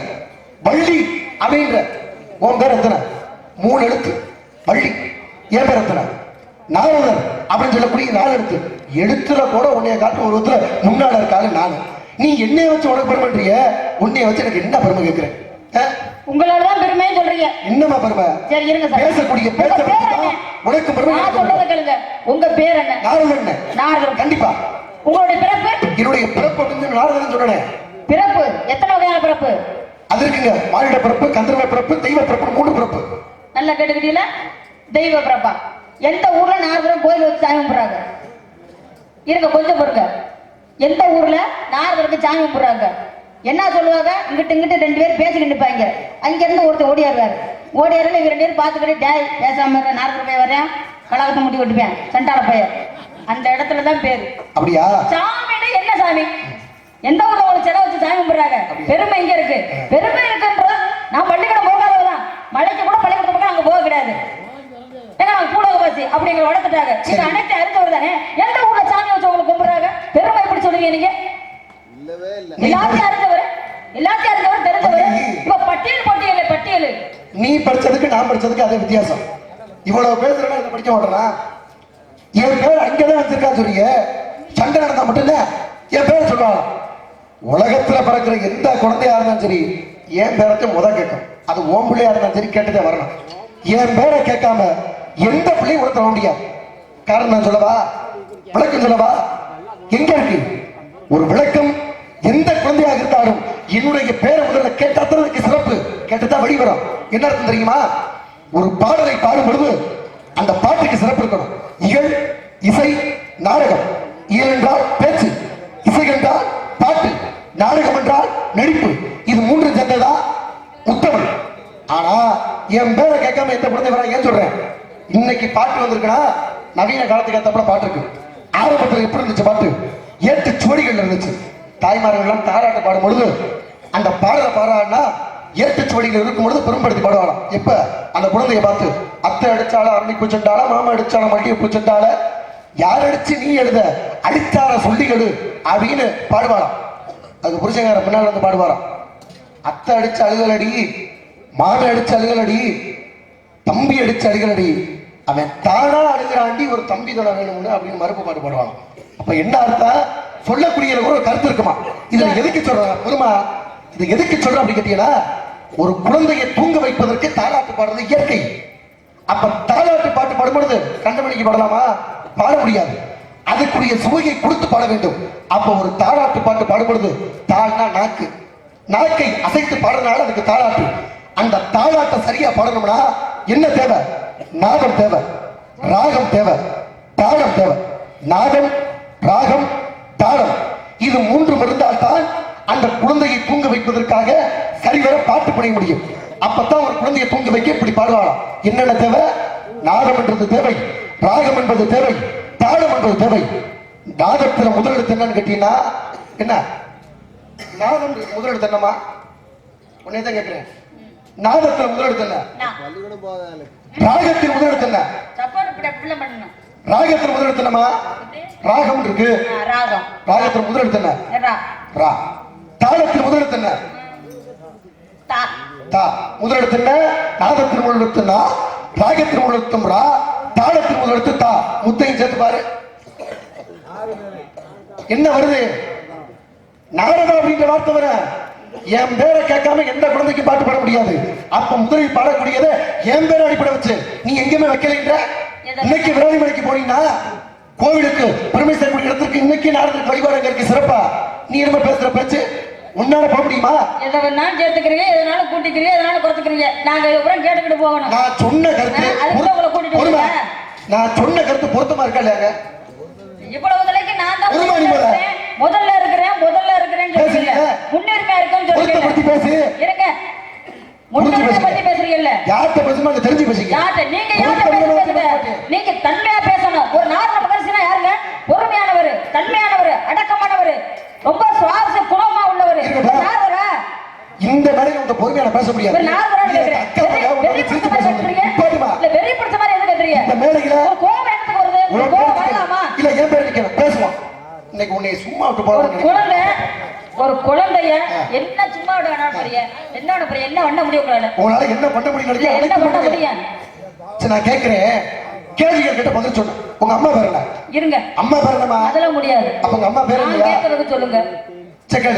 வள்ளி அப்படின்ற உன் பேர் எத்தனை? 3 எழுத்து வள்ளி. என் பேர் எத்தனை? நாரதர் அப்படின்னு சொல்லக்கூடிய 4 எழுத்து. எழுத்துல கூட உன்னைய காட்டு ஒரு விதத்துல முன்னால இருக்காரு நானு. நீ என்னைய வச்சு உனக்கு பெருமைன்றிய, உன்னைய வச்சு எனக்கு என்ன பெருமை கேட்கிறேன்? உங்களாலதான் பெருமையை சொல்றீங்க. என்னமா பெருமை? சரி இருங்க சார். பேசக்கூடிய உனக்கு பெருமை. நான் சொல்றத கேளுங்க. உங்க பேர் என்ன? நாரதன். நாரதன். கண்டிப்பா. உங்களுடைய பிறப்பு? என்னுடைய பிறப்பு அப்படின்னு நாரதன் சொன்னேன். பிறப்பு எத்தனை வகையான பிறப்பு? அது இருக்குங்க. மானிட பிறப்பு, கந்தர்வ பிறப்பு, தெய்வ பிறப்பு, 3 பிறப்பு. நல்லா கேட்டுக்கிட்டீங்களா? தெய்வ பிறப்பா? எந்த ஊர்ல நாரதர் கோயில் வச்சு சாமி கும்பிடுறாங்க? இருங்க கொஞ்சம் பொறுங்க. எந்த ஊர்ல நாரதருக்கு சாமி கும்பிடுறாங்க? என்ன சொல்லுவாங்க? இங்கிட்டு 2 பேர் பேசிக்கிட்டு இருப்பாங்க. அங்க இருந்து ஒருத்தர் ஓடியாருவாரு. ஓடியாருல இவங்க 2 பேரும் பார்த்துக்கிட்டு டேய் பேசாம நாரதர் போய் வரேன், கலகத்தை முட்டி விட்டுப்பேன், சண்டால பையன். அந்த இடத்துலதான் பேரு. அப்படியா? சாமினா என்ன சாமி? எந்த ஊர்ல ஒரு செடை வச்சு சாமி கும்பிடுறாங்க? பெருமை இங்க இருக்கு. பெருமை இருக்குன்றது நான் பள்ளிக்கூடம் போகாதவதான். மலைக்கு கூட பள்ளிக்கூடம் பக்கம் அங்க போக கிடையாது. ஏன்னா கூடவாசி அப்படிங்கிற வளர்த்துட்டாங்க. இது அனைத்து அறிஞ்சவர் தானே. எந்த ஊர்ல சாமி வச்சு உங்களுக்கு கும்பிடுறாங்க? பெருமை எப்படி சொல்லுவீங்க நீங்க? எல்லாத்தையும் அறிஞ்சவர், எல்லாத்தையும் அறிஞ்சவர், தெரிஞ்சவர். இப்ப பட்டியல் நீ படிச்சதுக்கு நான் படிச்சதுக்கு அதே வித்தியாசம். இவ்வளவு பேசுறா இதை படிக்க மாட்டேனா? என் பேர் அங்கதான் வச்சிருக்கா சொல்றீங்க. சண்டை நடந்தா மட்டும்தான் என் பேர் சொல்லுவாங்க. உலகத்துல பிறக்கிற எந்த குழந்தையா இருந்தாலும் சரி என் பேரத்தை கேட்கும். அது ஓம்பிள்ளையா இருந்தாலும் சரி கேட்டுதான் வரணும். என் பேரை கேட்காம எந்த பிள்ளையும் உடத்த வர முடியாது. காரணம் நான் சொல்லவா? விளக்கம் சொல்லவா? எங்க இருக்கு ஒரு விளக்கம்? எந்த குழந்தையாக இருந்தாலும் என்னுடைய பேரை முதல்ல கேட்டாத்ததுக்கு சிறப்பு, கேட்டுதான் வழி வரும். என்ன அர்த்தம் தெரியுமா? ஒரு பாடலை பாடும் பொழுது அந்த பாட்டுக்கு சிறப்பு இருக்கணும். இகழ், இசை, நாடகம். இயல் என்றால் பேச்சு, இசை என்றால் பாட்டு, நாடகம் என்றால் நடிப்பு. இது மூன்று சேர்ந்ததா உத்தமன். ஆனா என் பேரை கேட்காம எந்த குழந்தை வர ஏன் சொல்றேன்? இன்னைக்கு பாட்டு வந்திருக்குன்னா நவீன காலத்துக்கு ஏற்றப்பட பாட்டு இருக்கு. ஆரம்பத்தில் எப்படி இருந்துச்சு பாட்டு? 8 சுவடிகள் இருந்துச்சு. தாய்மார்கள் எல்லாம் தாராட்ட பாடும் பொழுது அந்த பாடலை பாடுறாங்கன்னா 8 சுவடிகள் இருக்கும் பொழுது பெரும்படுத்தி பாடுவாளாம். எப்ப அந்த குழந்தைய பார்த்து அத்தை அடிச்சாலும் அரணி பூச்சண்டால, மாமா அடிச்சாலும் மல்லிகை பூச்சண்டால, யார் அடிச்சு நீ எழுத அடித்தார சொல்லிகளு அப்படின்னு பாடுவாளாம். அது புருஷங்கார பின்னால் வந்து பாடுவாராம். அத்தை அடிச்சு அழுகலடி, மாமி அடிச்சு அழுகலடி, தம்பி அடிச்சு அழுகலடி, அவன் தானா அழுகிறாண்டி ஒரு தம்பி தொட வேணும்னு அப்படின்னு மறுப்பு பாட்டு பாடுவாங்க. அப்ப என்ன அர்த்தம்? சொல்லக்கூடிய ஒரு கருத்து இருக்குமா? இதுல எதுக்கு சொல்றாங்க பெருமா? இது எதுக்கு சொல்ற அப்படி கேட்டீங்கன்னா, ஒரு குழந்தையை தூங்க வைப்பதற்கு தாலாட்டு பாடுறது இயற்கை. அப்ப தாலாட்டு பாட்டு பாடும்பொழுது கண்டமணிக்கு பாடலாமா? பாட முடியாது. அதுக்குரிய சுவையை கொடுத்து பாட வேண்டும். அப்ப ஒரு தாலாட்டு பாட்டு பாடும்பொழுது தாழ்னா நாக்கு, நாக்கை அசைத்து பாடுறதுனால அதுக்கு தாலாட்டு. அந்த தாலாட்டை சரியா பாடணும்னா என்ன தேவை? நாகம் தேவை, ராகம் தேவை, தாளம் தேவை. நாகம், ராகம், தாளம், இது மூன்று இருந்தால் தான் அந்த குழந்தையை தூங்க வைப்பதற்காக சரிவர பாட்டு பண்ண முடியும். அப்பதான் ஒரு குழந்தையை தூங்க வைக்க இப்படி பாடுவாளாம். என்னென்ன தேவை? நாகம் என்பது தேவை, ராகம் என்பது தேவை, தாளம் என்பது தேவை. நாகத்துல முதலெடுத்து என்னன்னு கேட்டீங்கன்னா என்ன? நாகம் முதலெடுத்து என்னமா? உன்னை தான் கேட்கிறேன். நாகத்துல முதலெடுத்து என்ன? ராகத்தில் முதலெடுத்து என்ன? ராகத்தில் முதலெடுத்து என்னமா? ராகம் இருக்கு. ராகத்தில் முதலெடுத்து என்ன? ரா. தாளத்தில் முதலெடுத்து என்ன? தா. முதலெடுத்து என்ன? நாதத்தில் முதலெடுத்து நா, ராகத்தில் முதலெடுத்தும் ரா, தாளத்தில் முதலெடுத்து தா. முத்தையும் சேர்த்து பாரு என்ன வருது? நாரதா அப்படின்ற வார்த்தை வர. என் பேரை கேட்காம எந்த குழந்தைக்கு பாட்டு பாட முடியாது. அப்ப முதலில் பாடக்கூடியது என் பேரை அடிப்படை வச்சு. நீ எங்கேயுமே வைக்கலைன்ற. இன்னைக்கு விராலிமலைக்கு போனீங்கன்னா கோவிலுக்கு பெருமை சேர்க்கக்கூடிய இடத்துக்கு இன்னைக்கு நாரதற்கு வழிபாடு இருக்கு சிறப்பா. நீ என்ன பேசுற பேச்சு உன்னால போக முடியுமா? எதை வேணாலும் சேர்த்துக்கிறீங்க, எதனாலும் கூட்டிக்கிறீங்க, எதனாலும் குறைச்சுக்கிறீங்க. நாங்க இதுக்கப்புறம் கேட்டுக்கிட்டு போகணும். நான் சொன்ன கருத்து நான் சொன்ன கருத்து பொருத்தமா இருக்கா இல்லையாங்க? இவ்வளவு தலைக்கு நான் தான் முதல்ல இருக்கிறேன் முன்னுரிமை இருக்குன்னு சொல்றீங்க. பேசு இருங்க. முன்னுரிமை பத்தி பேசுறீங்கல்ல, யார்கிட்ட பேசணும் அங்க தெரிஞ்சு பேசுங்க. நீங்க யார்கிட்ட பேசுங்க? நீங்க தன்மையா பேசணும். ஒரு நார்மல் மகர்ஷினா யாருங்க? பொறுமையானவர், தன்மையானவர், அடக்கமானவர், ரொம்ப சுவாச குணமா உள்ளவர். நார்வரா இந்த வேலையில உங்க பொறுமையான பேச முடியாது. நார்வரா கேக்குறீங்க. வெறி பிடிச்ச மாதிரி கேக்குறீங்க. இல்ல வெறி பிடிச்ச மாதிரி எது கேக்குறீங்க? இந்த மேலையில கோபம் எனக்கு வருது. கோபம் வரலாமா? இல்ல ஏன் பேர் நிக்கணும் பேசுவோம். இன்னைக்கு உன்னை சும்மா விட்டு போறோம். ஒரு குழந்தைய என்ன சும்மா விட வேணாம் பாருங்க. என்ன பண்ண போறீங்க? என்ன பண்ண முடியும் உங்களால? உங்களால என்ன பண்ண முடியும்? என்ன பண்ண முடியும்? சரி நான் கேக்குறேன். கேள்விகள் கிட்ட பதில் சொல்லு. உங்க அம்மா பேர் என்ன? இருங்க. அம்மா பேர் என்னமா? அதெல்லாம் முடியாது. அப்ப உங்க அம்மா பேர் என்ன? கேக்குறது சொல்லுங்க. சரி.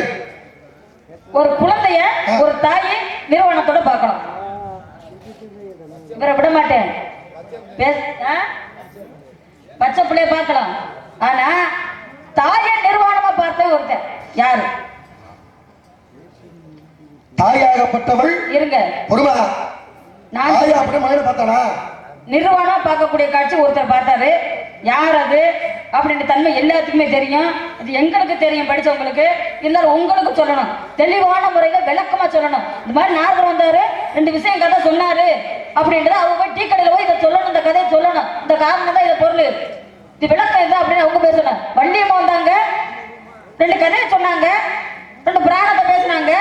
ஒரு குழந்தைய ஒரு தாயை நிறுவனத்தோட பார்க்கணும். இவரை விட மாட்டேன். பச்சை பிள்ளைய பார்க்கலாம். ஆனா தாயை நிர்வாணமா பார்த்த ஒருத்தன் யாரு? தாயாகப்பட்டவள் இருங்க. பொறுமை. நான் அப்படியே மகளை பார்த்தானா? நிர்வாணம் பார்க்கக்கூடிய காட்சி ஒருத்தர் பார்த்தாரு. யார் அது அப்படின்ற தன்மை எல்லாத்துக்குமே தெரியும். இது எங்களுக்கு தெரியும், படிச்சவங்களுக்கு. இருந்தாலும் உங்களுக்கு சொல்லணும், தெளிவான முறையில் விளக்கமா சொல்லணும். இந்த மாதிரி நாரதர் வந்தாரு, 2 விஷயம் கதை சொன்னாரு அப்படின்றத அவங்க போய் டீ கடையில் போய் இதை சொல்லணும், இந்த கதையை சொல்லணும், இந்த காரணம் தான், இதை பொருள், இது விளக்கம் இதுதான் அப்படின்னு அவங்க பேசணும். வள்ளியம்மா வந்தாங்க, 2 கதையை சொன்னாங்க, 2 பிராணத்தை பேசினாங்க.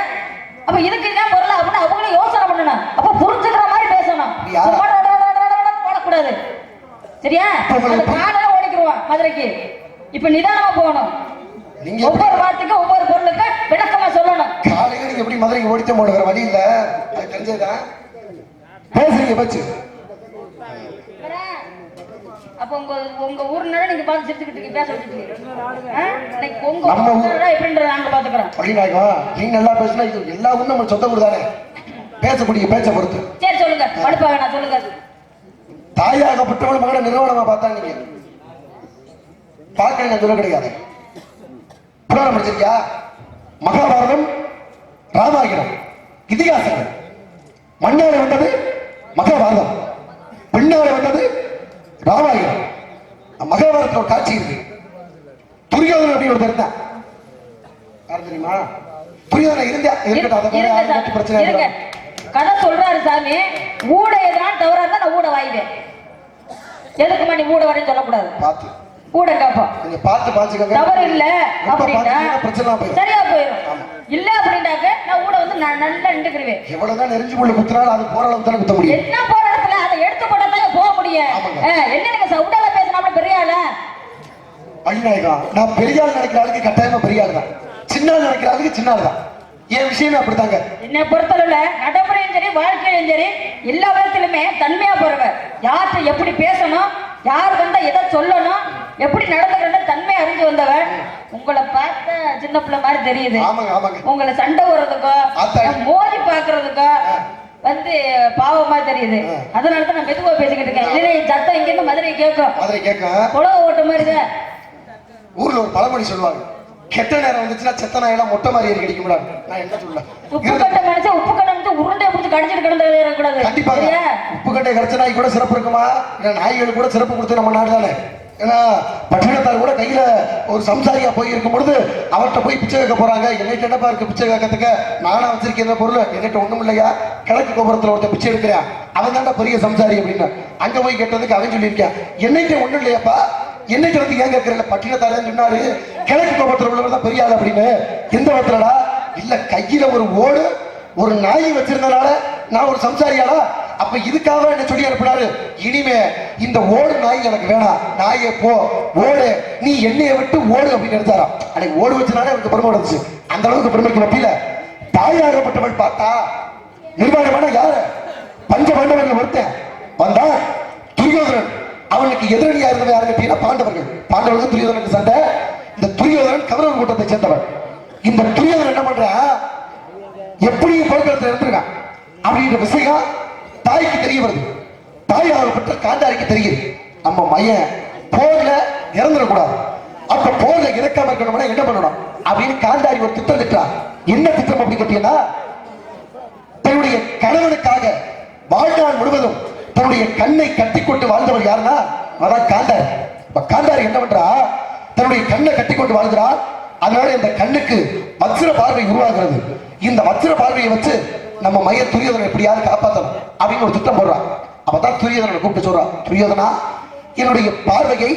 அப்ப இதுக்கு என்ன பொருள் அப்படின்னு அவங்களும் யோசனை பண்ணணும். அப்ப புரிஞ்சுக்கிற மாதிரி பேசணும், போடக்கூடாது. சரியா? காலையில ஓடிக்கிடுவான் மதுரைக்கு. இப்ப நிதானமா போகணும். ஒவ்வொரு வார்த்தைக்கும் ஒவ்வொரு பொருளுக்கு விளக்கமா சொல்லணும். காலையில நீங்க எப்படி மதுரைக்கு ஓடிச்ச போடுற வழி இல்ல, அது தெரிஞ்சதா பேசுறீங்க பச்சு. அப்ப உங்க ஊர்னால நீங்க பார்த்து சிரிச்சுக்கிட்டு பேச வச்சுட்டு உங்க ஊர்னால எப்படின்றத நாங்க பாத்துக்கிறோம். அப்படின்னாக்கா நீங்க நல்லா பேசினா இது எல்லா ஊரும் நம்ம சொந்த ஊர் தானே, பேசக்கூடிய பேச்சை பொறுத்து. சரி சொல்லுங்க, மடுப்பா வேணா சொல்லுங்க. தாயாகப்பட்டவள் மகனை நிறுவனமா பார்த்தா நீங்க பார்க்க சொல்ல கிடையாது. புராணம் படிச்சிருக்கியா? மகாபாரதம், ராமாயணம், இதிகாசங்கள். மண்ணால வந்தது மகாபாரதம், பெண்ணால வந்தது ராமாயணம். மகாபாரதத்தில் ஒரு காட்சி இருக்கு. துரியோதனன் அப்படின்னு ஒருத்தர் இருந்தான். யார் தெரியுமா? துரியோதனன் இருக்கட்டும், பிரச்சனை இல்லை. கதை சொல்றாரு சாமி. ஊட எதுனாலும் தவறா இருந்தா நான் ஊட வாய்வேன். எதுக்குமா நீ ஊட வரேன்னு சொல்லக்கூடாது. பார்த்து ஊட காப்போம். நீங்க பார்த்து பாத்துக்கங்க. தவறு இல்ல அப்படின்னா பிரச்சனை போயிடும். சரியா போயிடும். இல்ல அப்படின்னாக்க நான் ஊட வந்து நான் நல்லா நின்றுக்கிறேன். எவ்வளவுதான் நெருஞ்சி முள்ள குத்துறாலும் அது போற அளவுக்கு தானே குத்த முடியும். என்ன போற இடத்துல அதை எடுத்து போட்டா போக முடியும். என்ன எனக்கு சவுண்டால பேசினா பெரிய ஆள அழிநாயகா, நான் பெரிய ஆள் நினைக்கிற ஆளுக்கு கட்டாயமா பெரிய ஆள் தான். சின்ன ஆள் நினைக்கிற ஆளுக்கு சின்ன ஆள் தான். என் விஷயமே அப்படித்தாங்க. என்னை பொறுத்தளவுல நடைமுறையும் சரி வாழ்க்கையிலும் சரி எல்லா விதத்திலுமே தன்மையா போறவர். யார்கிட்ட எப்படி பேசணும், யார் வந்தா எதை சொல்லணும், எப்படி நடந்துக்கிறத தன்மையை அறிஞ்சு வந்தவர். உங்களை பார்த்த சின்ன பிள்ளை மாதிரி தெரியுது. உங்களை சண்டை போடுறதுக்கோ மோதி பாக்குறதுக்கோ வந்து பாவமா தெரியுது. அதனாலதான் நான் மெதுவா பேசிக்கிட்டு இருக்கேன். இல்லைன்னா சத்தம் இங்க இருந்து மதுரை கேட்கும். குழவை ஓட்ட மாதிரி ஊர்ல ஒரு பழமொழி சொல்லுவாங்க, கெட்ட நேரம் வந்துச்சுன்னா செத்த நாயெல்லாம் மொட்டை மாதிரி ஏறி கடிக்க முடியாது. நான் என்ன சொல்ல, உப்பு கட்டை மனுஷன் உப்பு கட்டை வந்து உருண்டை பிடிச்சி கடிச்சிட்டு கிடந்தது. கண்டிப்பாக உப்பு கட்டை கடிச்ச நாய் கூட சிறப்பு இருக்குமா? நாய்கள் கூட சிறப்பு கொடுத்து நம்ம நாடு தானே. ஏன்னா பட்டினத்தார் கூட கையில ஒரு சம்சாரியா போய் இருக்கும் பொழுது அவர்கிட்ட போய் பிச்சை வைக்க போறாங்க. என்னைட்டு என்னப்பா இருக்கு பிச்சை வைக்கிறதுக்கு? நானா வச்சிருக்கேன் பொருள், என்னட்டு ஒண்ணும் இல்லையா, கிழக்கு கோபுரத்துல ஒருத்த பிச்சை எடுக்கிறேன், அவன் தாண்டா பெரிய சம்சாரி அப்படின்னு. அங்க போய் கேட்டதுக்கு அவன் சொல்லியிருக்கேன், என்னைட்டு ஒண்ணும் இல்லையாப்பா, என்னைக்கு வந்து ஏன் கேட்கறேன்? பட்டினத்தாரன் சொன்னாரு கிழக்கு கோபுரத்துல உள்ளவர்தான் பெரிய ஆள் அப்படின்னு. எந்த விதத்துலடா? இல்ல கையில ஒரு ஓடு ஒரு நாய் வச்சிருந்தனால நான் ஒரு சம்சாரியாடா. அப்ப இதுக்காக என்ன சொல்லி அனுப்பினாரு, இனிமே இந்த ஓடு நாய் எனக்கு வேணாம், நாயே போ, ஓடு நீ என்னைய விட்டு ஓடு அப்படின்னு எடுத்தாராம். அன்னைக்கு ஓடு வச்சனாலே அவருக்கு பெருமை வந்துச்சு. அந்த அளவுக்கு பெருமைக்கு மத்தியில தாயாகப்பட்டவள் பார்த்தா நிர்வாகமான யாரு? பஞ்ச பாண்டவர்கள் ஒருத்தன் வந்தா துரியோதனன். அவனுக்கு எதிரணியா இருந்தவன் யாருன்னு கேட்டீங்கன்னா பாண்டவர்கள். பாண்டவர்கள் துரியோதனுக்கு சண்டை. இந்த துரியோதனன் கௌரவ கூட்டத்தை சேர்ந்தவன். இந்த துரியோதனன் என்ன பண்ற, எப்படியும் போர்க்களத்தில் இருந்திருக்கான் அப்படின்ற விஷயம் தாய்க்கு தெரிய வருது. தாயாகப்பட்ட காந்தாரிக்கு தெரியுது, நம்ம மையன் போர்ல இறந்துடக்கூடாது, அப்ப போர்ல இறக்காம இருக்கணும்னா என்ன பண்ணணும் அப்படின்னு காந்தாரி ஒரு திட்டம் திட்டான். என்ன திட்டம் அப்படின்னு கேட்டீங்கன்னா, தன்னுடைய கணவனுக்காக வாழ்நாள் முழுவதும் தன்னுடைய கண்ணை கட்டிக்கொண்டு வாழ்ந்தவர் யாருன்னா அதான் காந்தாரி. காந்தாரி என்ன பண்றா, தன்னுடைய கண்ணை கட்டிக்கொண்டு வாழ்கிறார். அதனால இந்த கண்ணுக்கு வச்சிர பார்வை உருவாகிறது. இந்த வச்சிர பார்வையை வச்சு நம்ம மைய துரியோதனை எப்படியாவது காப்பாற்றணும் அப்படின்னு ஒரு திட்டம் போடுறான். அப்பதான் துரியோதனை கூப்பிட்டு சொல்றான், துரியோதனா, என்னுடைய பார்வையை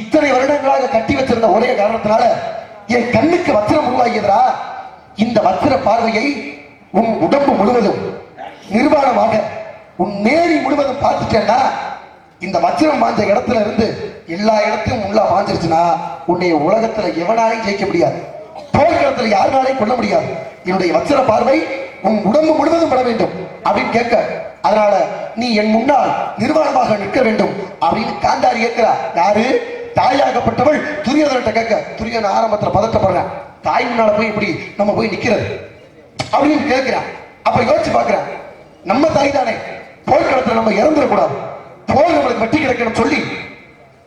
இத்தனை வருடங்களாக கட்டி வச்சிருந்த ஒரே காரணத்தினால என் கண்ணுக்கு வச்சிரம் உருவாகியதா. இந்த வச்சிர பார்வையை உன் உடம்பு முழுவதும் நிர்வாணமாக உன் நேரி முழுவதும் பார்த்துட்டேன்னா, இந்த வச்சிரம் வாஞ்ச இடத்துல இருந்து எல்லா இடத்தையும் உள்ள வாஞ்சிருச்சுன்னா உன்னைய உலகத்துல எவனாலையும் ஜெயிக்க முடியாது, போர்க்களத்துல யாருனாலையும் கொள்ள முடியாது. என்னுடைய வச்சிர பார்வை உன் உடம்பு முழுவதும் பட வேண்டும் அப்படின்னு கேட்க, அதனால நீ என் முன்னால் நிர்வாணமாக நிற்க வேண்டும் அப்படின்னு காந்தாரி கேட்கிறா. யாரு? தாயாகப்பட்டவள் துரியோதனத்தை கேட்க. துரியோதன ஆரம்பத்துல பதட்டப்படுறான், தாய் முன்னால போய் இப்படி நம்ம போய் நிக்கிறது அப்படின்னு கேட்கிறான். அப்ப யோசிச்சு பாக்குறான், நம்ம தாய் தானே, போர்க்களத்துல நம்ம இறந்துடக்கூடாது, போர் நம்மளுக்கு வெட்டி கிடைக்கணும் சொல்லி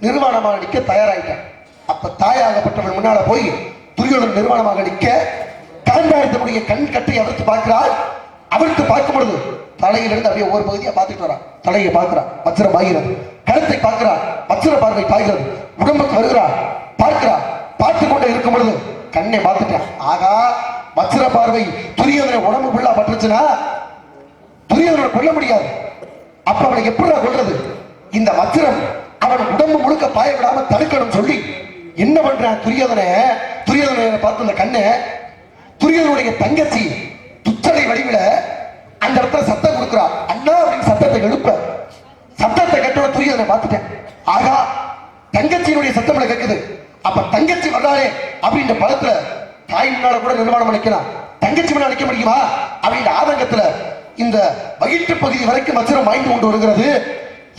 நிர்வாணமாக நிற்க தயாராயிட்டான். அப்ப தாயாகப்பட்டவள் முன்னால போய் துரியோதனன் நிர்வாணமாக நிற்க, காந்தாரி தன்னுடைய கண் கட்டை அவிழ்த்து பார்க்கிறாள். அவிழ்த்து பார்க்கும் பொழுது தலையிலிருந்து அப்படியே ஒவ்வொரு பகுதியா பார்த்துட்டு வரான். தலையை பார்க்கிறான், வச்சிரம் பாய்கிறது. கழுத்தை பார்க்கிறான், வச்சிர பார்வை பாய்கிறது. உடம்புக்கு வருகிறான், பார்க்கிறான். பார்த்து கொண்டே இருக்கும் பொழுது கண்ணை பார்த்துட்டான். ஆகா, வச்சிர பார்வை துரியோதன உடம்பு ஃபுல்லா பட்டுச்சுன்னா துரியோதனை கொல்ல முடியாது. அப்ப அவனை எப்படி கொல்றது? இந்த வச்சிரம் அவன் உடம்பு முழுக்க பாய விடாம தடுக்கணும் சொல்லி என்ன பண்றான் துரியோதனை பார்த்து அந்த கண்ணை, துரியோதனுடைய தங்கச்சி துச்சடை வடிவில அந்த இடத்துல சத்தம் கொடுக்கிறார். அண்ணா அப்படின்னு சத்தத்தை எழுப்ப, சத்தத்தை கேட்டோட துரியோதனை பார்த்துட்டேன். ஆகா, தங்கச்சியினுடைய சத்தம் கேட்குது. அப்ப தங்கச்சி வர்றாளே அப்படின்ற படத்துல தாய் முன்னால கூட நிர்வாணம் நினைக்கலாம், தங்கச்சி முன்னாடி நிற்க முடியுமா அப்படின்ற ஆதங்கத்துல இந்த வயிற்று பகுதி வரைக்கும் வச்சிரம் வாய்ந்து கொண்டு வருகிறது.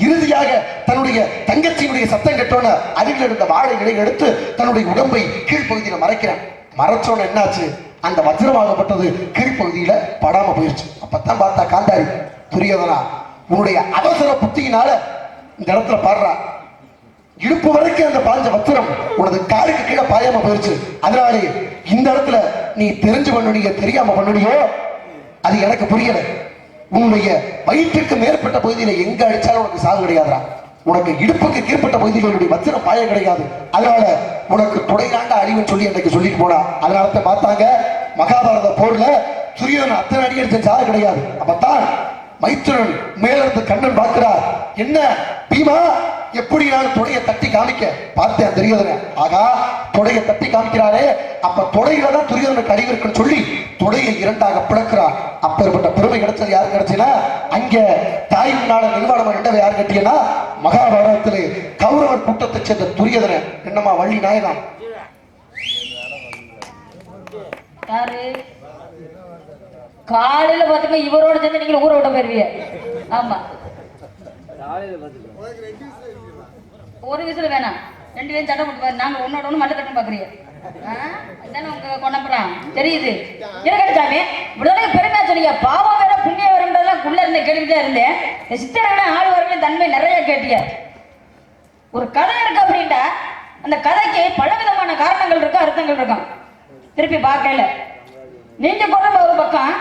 இறுதியாக தன்னுடைய தங்கச்சியினுடைய சத்தம் கெட்டோன அருகில் இருந்த வாழை இலை எடுத்து தன்னுடைய உடம்பை கீழ்ப்பகுதியில மறைக்கிறான். மறைச்சோன்னு என்னாச்சு, அந்த வஜ்ரமாகப்பட்டது கீழ்ப்பகுதியில படாம போயிருச்சு. அப்பதான் பார்த்தா காந்தாரி, துரியோதனா, உன்னுடைய அவசர புத்தியினால இந்த இடத்துல பாடுறா. இடுப்பு வரைக்கும் அந்த பாஞ்ச வத்திரம் உனது காலுக்கு கீழே பாயாம போயிருச்சு. அதனாலே இந்த இடத்துல நீ தெரிஞ்சு பண்ணுனீங்க, தெரியாம பண்ணுனியோ அது எனக்கு புரியல. உன்னுடைய வயிற்றுக்கு மேற்பட்ட பகுதியில எங்க அடிச்சாலும் உனக்கு சாவு கிடையாதுடா. உனக்கு இடுப்புக்கு கீழ்பட்ட பகுதிகளுடைய வத்திரம் பாயம் கிடையாது. அதனால உனக்கு துடையாண்ட அழிவுன்னு சொல்லி அன்னைக்கு சொல்லிட்டு போனா. அதனால பார்த்தாங்க மகாபாரத போர்ல துரியோதனன் அத்தனை அடி அடிச்ச சாவு கிடையாது. அப்பத்தான் மைத்துனன் மேலிருந்து கண்ணன் பார்க்கிறார். என்ன பீமா, எப்படி நான் தொடையை தட்டி காமிக்க பார்த்தேன் துரியோதனன். ஆகா, தொடையை தட்டி காமிக்கிறாரே, அப்ப தொடையில தான் துரியோதனுக்கு அடி இருக்குன்னு சொல்லி தொடையை இரண்டாக பிளக்கிறார். அப்பேற்பட்ட பெருமை கிடைச்சது யாரு கிடைச்சுன்னா, அங்க தாய் முன்னால நிர்வாணம் ரெண்டவை யாரு கட்டியனா, மகாபாரதத்திலே கௌரவர் கூட்டத்தை சேர்ந்த துரியோதனன். என்னமா வள்ளி நாயகம் யாரு காலையில பாத்துக்க இவரோட சேர்ந்து நீங்க ஊரை விட போயிருவீங்க. ஆமா, ஒரு விசில வேணாம், 2 பேரும் சட்டை போட்டு நாங்க ஒன்னோட ஒண்ணு மல்ல கட்டும் பாக்குறீங்க. உங்க கொண்டப்புறம் தெரியுது சாமி. இவ்வளவு பெருமையா சொன்னீங்க. பாவம் வேற புண்ணியம் வேறன்றதெல்லாம் உள்ள இருந்த கேட்டுக்கிட்டே இருந்தேன். சித்தரோட ஆழ்வார்களின் தன்மை நிறைய கேட்டீங்க. ஒரு கதை இருக்கு அப்படின்ட்டா அந்த கதைக்கு பலவிதமான காரணங்கள் இருக்கும், அர்த்தங்கள் இருக்கும். திருப்பி பார்க்கல நீங்க போற ஒரு பக்கம்,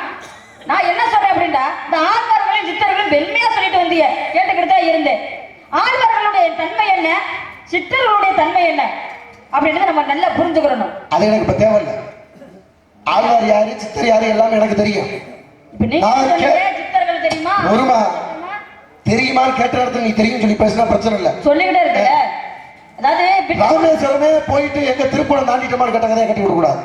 நான் என்ன சொல்றேன் அப்படின்னா, இந்த ஆழ்வார்களும் சித்தர்களும் வெண்மையா சொல்லிட்டு வந்தீங்க, கேட்டுக்கிட்டு தான் இருந்தேன். ஆழ்வார்களுடைய தன்மை என்ன, சித்தர்களுடைய தன்மை என்ன அப்படின்றத நம்ம நல்லா புரிஞ்சுக்கிறோம். அது எனக்கு இப்ப தேவையில்லை. ஆழ்வார் யாரு, சித்தர் யாரு எல்லாமே எனக்கு தெரியும். இப்ப நீங்க சித்தர்கள் தெரியுமா, ஒருமா தெரியுமான்னு கேட்ட இடத்துல நீ தெரியும் சொல்லி பேசினா பிரச்சனை இல்லை. சொல்லிக்கிட்டே இருக்க. அதாவது ராமேஸ்வரமே போயிட்டு எங்க திருப்பூரம் தாண்டிட்டோமான்னு கேட்ட கதையை கட்டி விட கூடாது.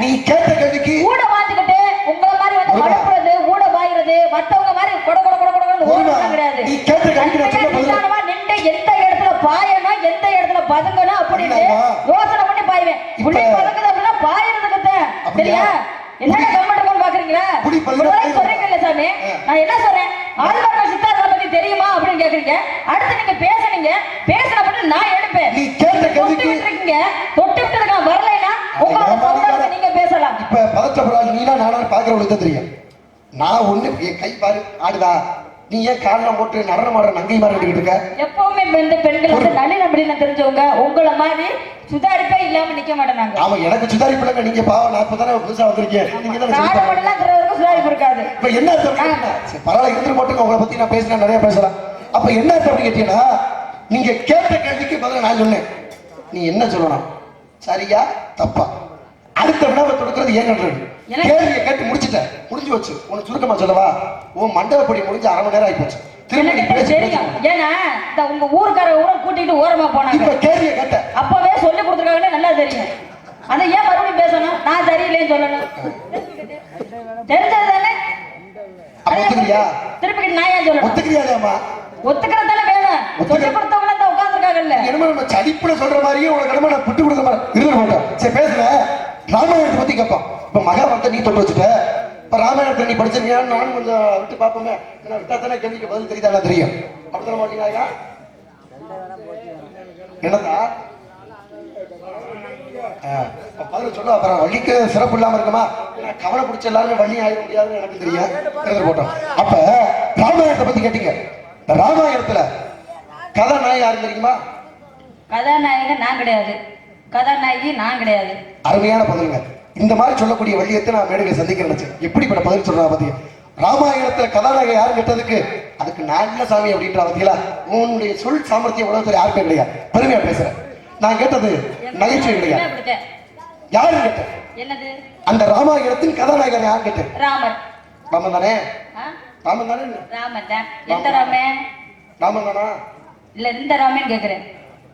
நீ கேட்ட கேள்விக்கு ஊட மாத்திக்கிட்டு உங்களை மாதிரி வந்து மடப்புறது, ஊட பாய்கிறது, மத்தவங்க மாதிரி கொட கொட கொட கொடன்னு ஓடுறது கிடையாது. நீ கேட்ட கேள்விக்கு நின்று எந்த இடத்துல பாயணும், எந்த இடத்துல பதுங்கணும் அப்படின்னு யோசனை பண்ணி பாய்வேன். புள்ளி பதுங்குது அப்படின்னா பாயறதுக்கு சரியா? என்ன கவர்மெண்ட் பாக்குறீங்களா? சொல்றீங்கல்ல சாமி, நான் என்ன சொல்றேன், ஆழ்வார்கள் சித்தார்களை பத்தி தெரியுமா அப்படின்னு கேக்குறீங்க. அடுத்து நீங்க பேசுனீங்க, பேசுற பத்தி நான் எடுப்பேன். நீ கேட்ட கேள்விக்கு இருக்கீங்க, தொட்டு விட்டதுக்கு நான் வரலைன்னா உங்களோட சவுண்டை நீங்க பேசலாம். இப்ப பதற்றப்படாது. நீனா நானும் பாக்குறவங்களுக்கு தான் தெரியும். நான் ஒண்ணு என் கை பாரு ஆடுதா, நீ ஏன் காரணம் போட்டு நடனம் ஆடுற நங்கை மாதிரி இருக்க? எப்பவுமே இந்த பெண்கள் வந்து நல்ல அப்படின்னு தெரிஞ்சவங்க உங்களை மாதிரி சுதாரிப்பே இல்லாம நிக்க மாட்டாங்க. ஆமா, எனக்கு சுதாரிப்பு இல்லைங்க. நீங்க பாவம், நான் இப்பதானே புதுசா வந்திருக்கேன். நீங்க சுதாரிப்பு இருக்காது. இப்ப என்ன பரவாயில்ல இருந்து போட்டுங்க. உங்களை பத்தி நான் பேசினா நிறைய பேசலாம். அப்ப என்ன அப்படின்னு கேட்டீங்கன்னா, நீங்க கேட்ட கேள்விக்கு பதில் நான் சொன்னேன். நீ என்ன சொல்லணும், சரியா தப்பா? அடுத்த வினாவை கொடுக்கறது ஏன் கேள்வியை கேட்டு முடிச்சுட்ட, முடிஞ்சு வச்சு. உனக்கு சுருக்கமா சொல்லவா, உன் மண்டபப்படி முடிஞ்சு 1/2 மணி நேரம் ஆகி போச்சு. ஏன்னா உங்க ஊருக்கார ஊரை கூட்டிட்டு ஓரமா போனாங்க. இப்ப கேள்வியை கேட்ட அப்பவே சொல்லி கொடுத்துருக்காங்கன்னு நல்லா தெரியும். அதை ஏன் மறுபடியும் பேசணும், நான் சரியில்லைன்னு சொல்லணும்? தெரிஞ்சது தானே. திருப்பி நான் ஏன் சொல்லணும்? ஒத்துக்கிறியாமா? ஒத்துக்கிறதானே வேணும். சொல்லி கொடுத்தவங்க தான் உட்கார்ந்துருக்காங்கல்ல. என்னமோ நம்ம சடிப்புல சொல்ற மாதிரியே உனக்கு என்னமோ நான் விட்டு கொடுக்க மாதிரி இருக்க மாட்டேன். சரி பேசுறேன். ராமாயணத்தை பத்தி கேட்பான். இப்ப மகாபாரத்தை நீ தொட்டு வச்சுட்ட. இப்ப ராமாயணத்தை நீ படிச்சிருக்கியா? நானும் கொஞ்சம் விட்டு பார்ப்போமே. விட்டா தானே கேள்விக்கு பதில் தெரியுதா? தெரியும். அப்படித்தான மாட்டீங்களா? என்னதா பதில் சொல்ல அப்புறம் வள்ளிக்கு சிறப்பு இல்லாம இருக்குமா? கவலை பிடிச்ச எல்லாருமே வள்ளி ஆயிட முடியாதுன்னு எனக்கு தெரியும். போட்டோம். அப்ப ராமாயணத்தை பத்தி கேட்டீங்க. ராமாயணத்துல கதாநாயகன் யாரு தெரியுமா? கதாநாயகன் நான் கிடையாது, கதாநாயகி நான் கிடையாது. அருமையான பதிலுங்க. இந்த மாதிரி சொல்லக்கூடிய வள்ளியத்தை நான் மேடையை சந்திக்க நினைச்சேன். எப்படிப்பட்ட பதில் சொல்றா பாத்தீங்க. ராமாயணத்துல கதாநாயகன் யாரும் கேட்டதுக்கு அதுக்கு நான் இல்ல சாமி அப்படின்ற பாத்தீங்களா? உன்னுடைய சொல் சாமர்த்தியம் உலகத்துல யாருமே கிடையாது. பெருமையா பேசுறேன். நான் கேட்டது நகைச்சுவை கிடையாது. யாரு கேட்டேன்? என்னது? அந்த ராமாயணத்தின் கதாநாயகன் யாரு கேட்டேன்? ராமர். ராமன் தானே? ராமன் தானே? ராமன் தான். எந்த ராமன்? ராமன் தானா? இல்ல இந்த ராமன் கேக்குறேன்.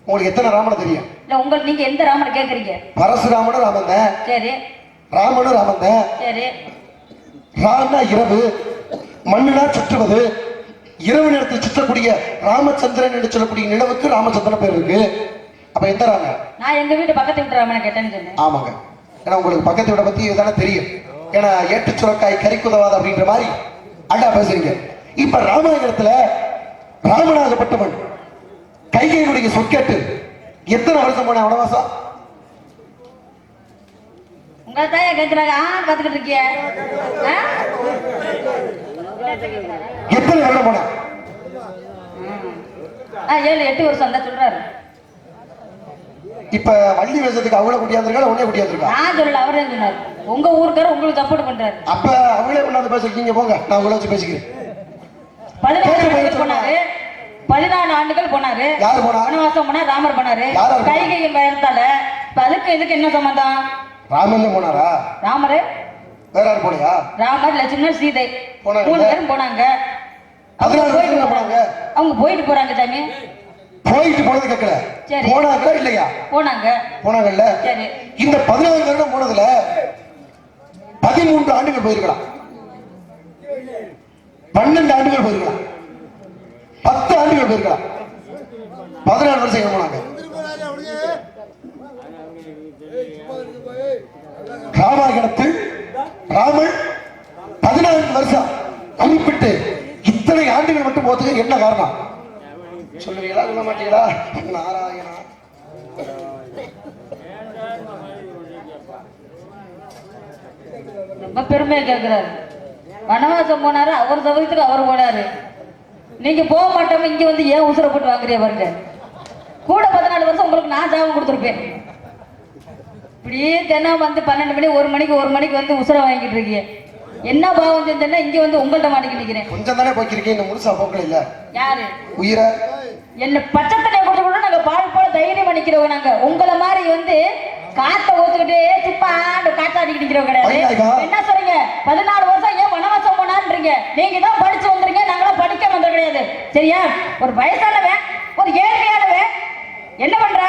உங்களுக்கு எத்தனை ராமனை தெரியும்? இல்ல உங்களுக்கு நீங்க எந்த ராமனை கேக்குறீங்க? பரசுராமனும் ராமன் தான். சரி. ராமனும் ராமன் தான். சரி. ராம்னா இரவு, மண்ணுனா சுற்றுவது. இரவு நேரத்தில் சுற்றக்கூடிய ராமச்சந்திரன் என்று சொல்லக்கூடிய நிலவுக்கு ராமச்சந்திரன் பேர் இருக்கு. அப்ப எந்த ராமன்? நான் எங்க வீட்டு பக்கத்து வீட்டு ராமனை கேட்டேன்னு சொன்னேன். ஆமாங்க. ஏன்னா உங்களுக்கு பக்கத்து வீட்டை பத்தி தானே தெரியும். ஏன்னா ஏட்டு சுரக்காய் கறிக்குதவாது அப்படின்ற மாதிரி அண்டா பேசுறீங்க. இப்ப ராமாயணத்துல ராமனாகப்பட்டவன் கைகையுடைய சொற்கேட்டு எத்தனை வருஷம் போன வனவாசம்? உங்க தாயா கேட்கிறாங்க. கத்துக்கிட்டு இருக்கிய எத்தனை வருடம் போன? 7-8 வருஷம் தான் சொல்றாரு. இப்ப வள்ளி வேஷத்துக்கு அவளை குட்டியாந்திருக்கா உடனே குட்டியாந்திருக்கா? நான் சொல்லல, அவரே சொன்னார். உங்க ஊருக்கார உங்களுக்கு சப்போர்ட் பண்றாரு. அப்ப அவளே கொண்டாந்து பேசிருக்கீங்க, போங்க நான் உங்களை வச்சு பேசிக்கிறேன். 14 ஆண்டுகள் போனாரு. 14 ஆண்டுகள் போனாரு. யாரு போனா? வனவாசம் போனா, ராமர் போனாரு. யாரு? கைகையின் பயத்தால. இப்ப அதுக்கு இதுக்கு என்ன சம்பந்தம்? ராமன் போனாரா? ராமரு வேற யாரு போனியா? ராமர், லட்சுமணன், சீதை போனாங்க. 3 பேரும் போனாங்க. 14 வருஷம் போனாங்க. அவங்க போயிட்டு போறாங்க சாமி. போயிட்டு போனது கேட்கல, சரி. போனாங்களா இல்லையா? போனாங்க. போனாங்கல்ல. சரி. இந்த 14 வருடம் போனதுல 13 ஆண்டுகள் போயிருக்கலாம், 12 ஆண்டுகள் போயிருக்கலாம், 10 ஆண்டுகள் போயிருக்கலாம். 14 வருஷம் எங்க போனாங்க? ராமாயணத்தில் ராமன் 14 வருஷம் குறிப்பிட்டு இத்தனை ஆண்டுகள் மட்டும் போறதுக்கு என்ன காரணம் சொல்லுவீங்களா சொல்ல மாட்டீங்களா? நாராயணா. ரொம்ப பெருமையா கேட்கிறாரு. வனவாசம் போனாரு, அவர் சபதத்துக்கு அவர் போனாரு. நீங்க போக மாட்டோம், இங்க வந்து ஏன் உசுர போட்டு வாங்குறிய பாருங்க. கூட 14 வருஷம் உங்களுக்கு நான் ஜாபம் கொடுத்துருப்பேன். இப்படியே தினம் வந்து 12 மணி 1 மணிக்கு வந்து உசுர வாங்கிட்டு இருக்கீங்க. என்ன பாவம் செஞ்சேன்னா இங்க வந்து உங்கள்ட்ட மாட்டிக்க நிக்கிறேன். கொஞ்சம் தானே போய்க்கிருக்கேன், இந்த முழுசா போக்கல இல்ல. யாரு உயிர என்ன பச்சை தண்ணியை குடிச்சு கூட நாங்க பால் போல தைரியம் பண்ணிக்கிறோம். நாங்க உங்களை மாதிரி வந்து காத்த ஊத்துக்கிட்டே சுப்பாண்டு காத்தாடிக்கிட்டு நிக்கிறோம் கிடையாது. என்ன சொல்றீங்க? 14 வருஷம் ஏன் வனவாசம் போனான்றீங்க? நீங்க தான் படிச்சு வந்துருங்க, நாங்களாம் படிக்க வந்தது கிடையாது. சரியா? ஒரு வயசானவன், ஒரு ஏழ்மையானவன் என்ன பண்ற?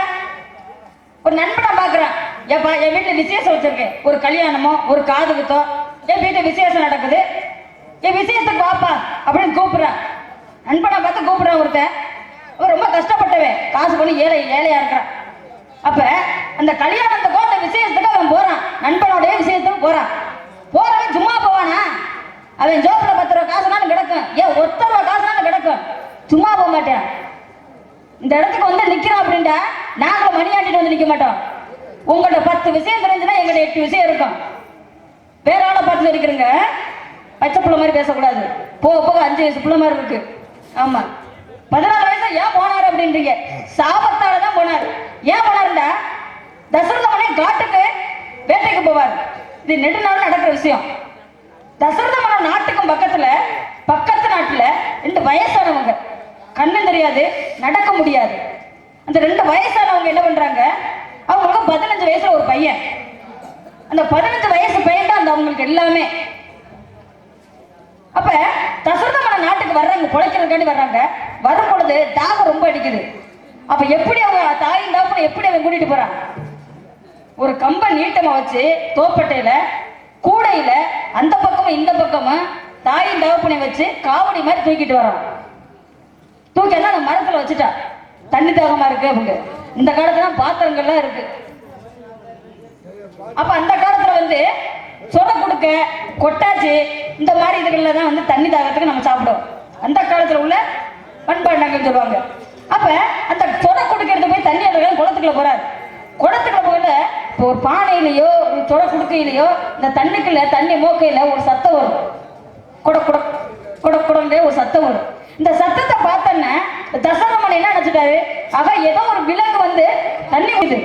ஒரு நண்பனை பாக்குறான். ஏப்பா என் வீட்டுல விசேஷம் வச்சிருக்கேன், ஒரு கல்யாணமோ ஒரு காது குத்தோ, என் வீட்டுல விசேஷம் நடக்குது, என் விசேஷத்துக்கு வாப்பா அப்படின்னு கூப்பிடுறான். நண்பனை பார்த்து கூப்பிடுறான் ஒருத்தன். அவன் ரொம்ப கஷ்டப்பட்டவன், காசு பண்ணி ஏழையா இருக்கிறான். அப்ப அந்த கல்யாணத்துக்கோ அந்த விசேஷத்துக்கு அவன் போறான், நண்பனுடைய விசேஷத்துக்கு போறான். போறவன் சும்மா போவானா? அவன் ஜோப்ல 10 ரூபா காசுனாலும் கிடக்கும், ஏன் 1 ரூபா காசுனாலும் கிடக்கும், சும்மா போக மாட்டேன். இந்த இடத்துக்கு வந்து நிக்கிறோம் அப்படின்டா நாங்களும் மணியாட்டிட்டு வந்து நிக்க மாட்டோம். உங்கள்ட்ட 10 விஷயம் தெரிஞ்சுன்னா எங்கிட்ட 8 விஷயம் இருக்கும். வேற ஆளை பார்த்து இருக்கிறீங்க, பச்சை புள்ள மாதிரி பேசக்கூடாது. போக போக 5 வயசு புள்ள மாதிரி இருக்கு. ஆமா, 14 வயசு ஏன் போனாரு அப்படின்றீங்க? சாபத்தாலதான் போனாரு. ஏன் போனாருண்டா, தசரதமனை காட்டுக்கு வேட்டைக்கு போவார். இது நெடுநாள் நடக்கிற விஷயம். தசரதமன நாட்டுக்கும் பக்கத்து நாட்டுல 2 வயசானவங்க, கண்ணு தெரியாது, நடக்க முடியாது. அந்த 2 வயசானவங்க என்ன பண்றாங்க? அவங்களுக்கு 15 வயசுல ஒரு பையன். அந்த 15 வயசு பையன் தான் அந்த அவங்களுக்கு எல்லாமே. அப்ப தசரதமன நாட்டுக்கு வர்றாங்க, பொழைக்கிறதுக்காண்டி வர்றாங்க. வரும் பொழுது தாகம் ரொம்ப அடிக்குது. அப்ப எப்படி அவங்க தாயின் தாப்பனை எப்படி அவன் கூட்டிட்டு போறான்? ஒரு கம்ப நீட்டமா வச்சு தோப்பட்டையில கூடையில அந்த பக்கமும் இந்த பக்கமும் தாயின் தகப்பனை வச்சு காவடி மாதிரி தூக்கிட்டு வரான். தூக்கி எல்லாம் அந்த மரத்துல வச்சுட்டா. தண்ணி தாகமா இருக்கு அவங்க. இந்த காலத்துல பாத்திரங்கள்லாம் இருக்கு. அப்ப அந்த காலத்துல வந்து சொட குடுக்க, கொட்டாச்சு, இந்த மாதிரி இதுகள்ல தான் வந்து தண்ணி தாகத்துக்கு நம்ம சாப்பிடுவோம். அந்த காலத்துல உள்ள பண்பாண்டங்கள் சொல்லுவாங்க. அப்ப அந்த சொட குடுக்கிறது போய் தண்ணி எடுக்க குளத்துக்குள்ள போறாரு. குளத்துக்குள்ள போகல, இப்போ ஒரு பானையிலையோ ஒரு சொட குடுக்கையிலையோ இந்த தண்ணிக்குள்ள தண்ணி மோக்கையில ஒரு சத்தம் வரும். குடக்குடே ஒரு சத்தம் வரும். இந்த சத்தத்தை பார்த்தோன்னா தசரதமன் என்ன நினைச்சிட்டாரு? அவ ஏதோ ஒரு விலங்கு வந்து தண்ணி குடிது,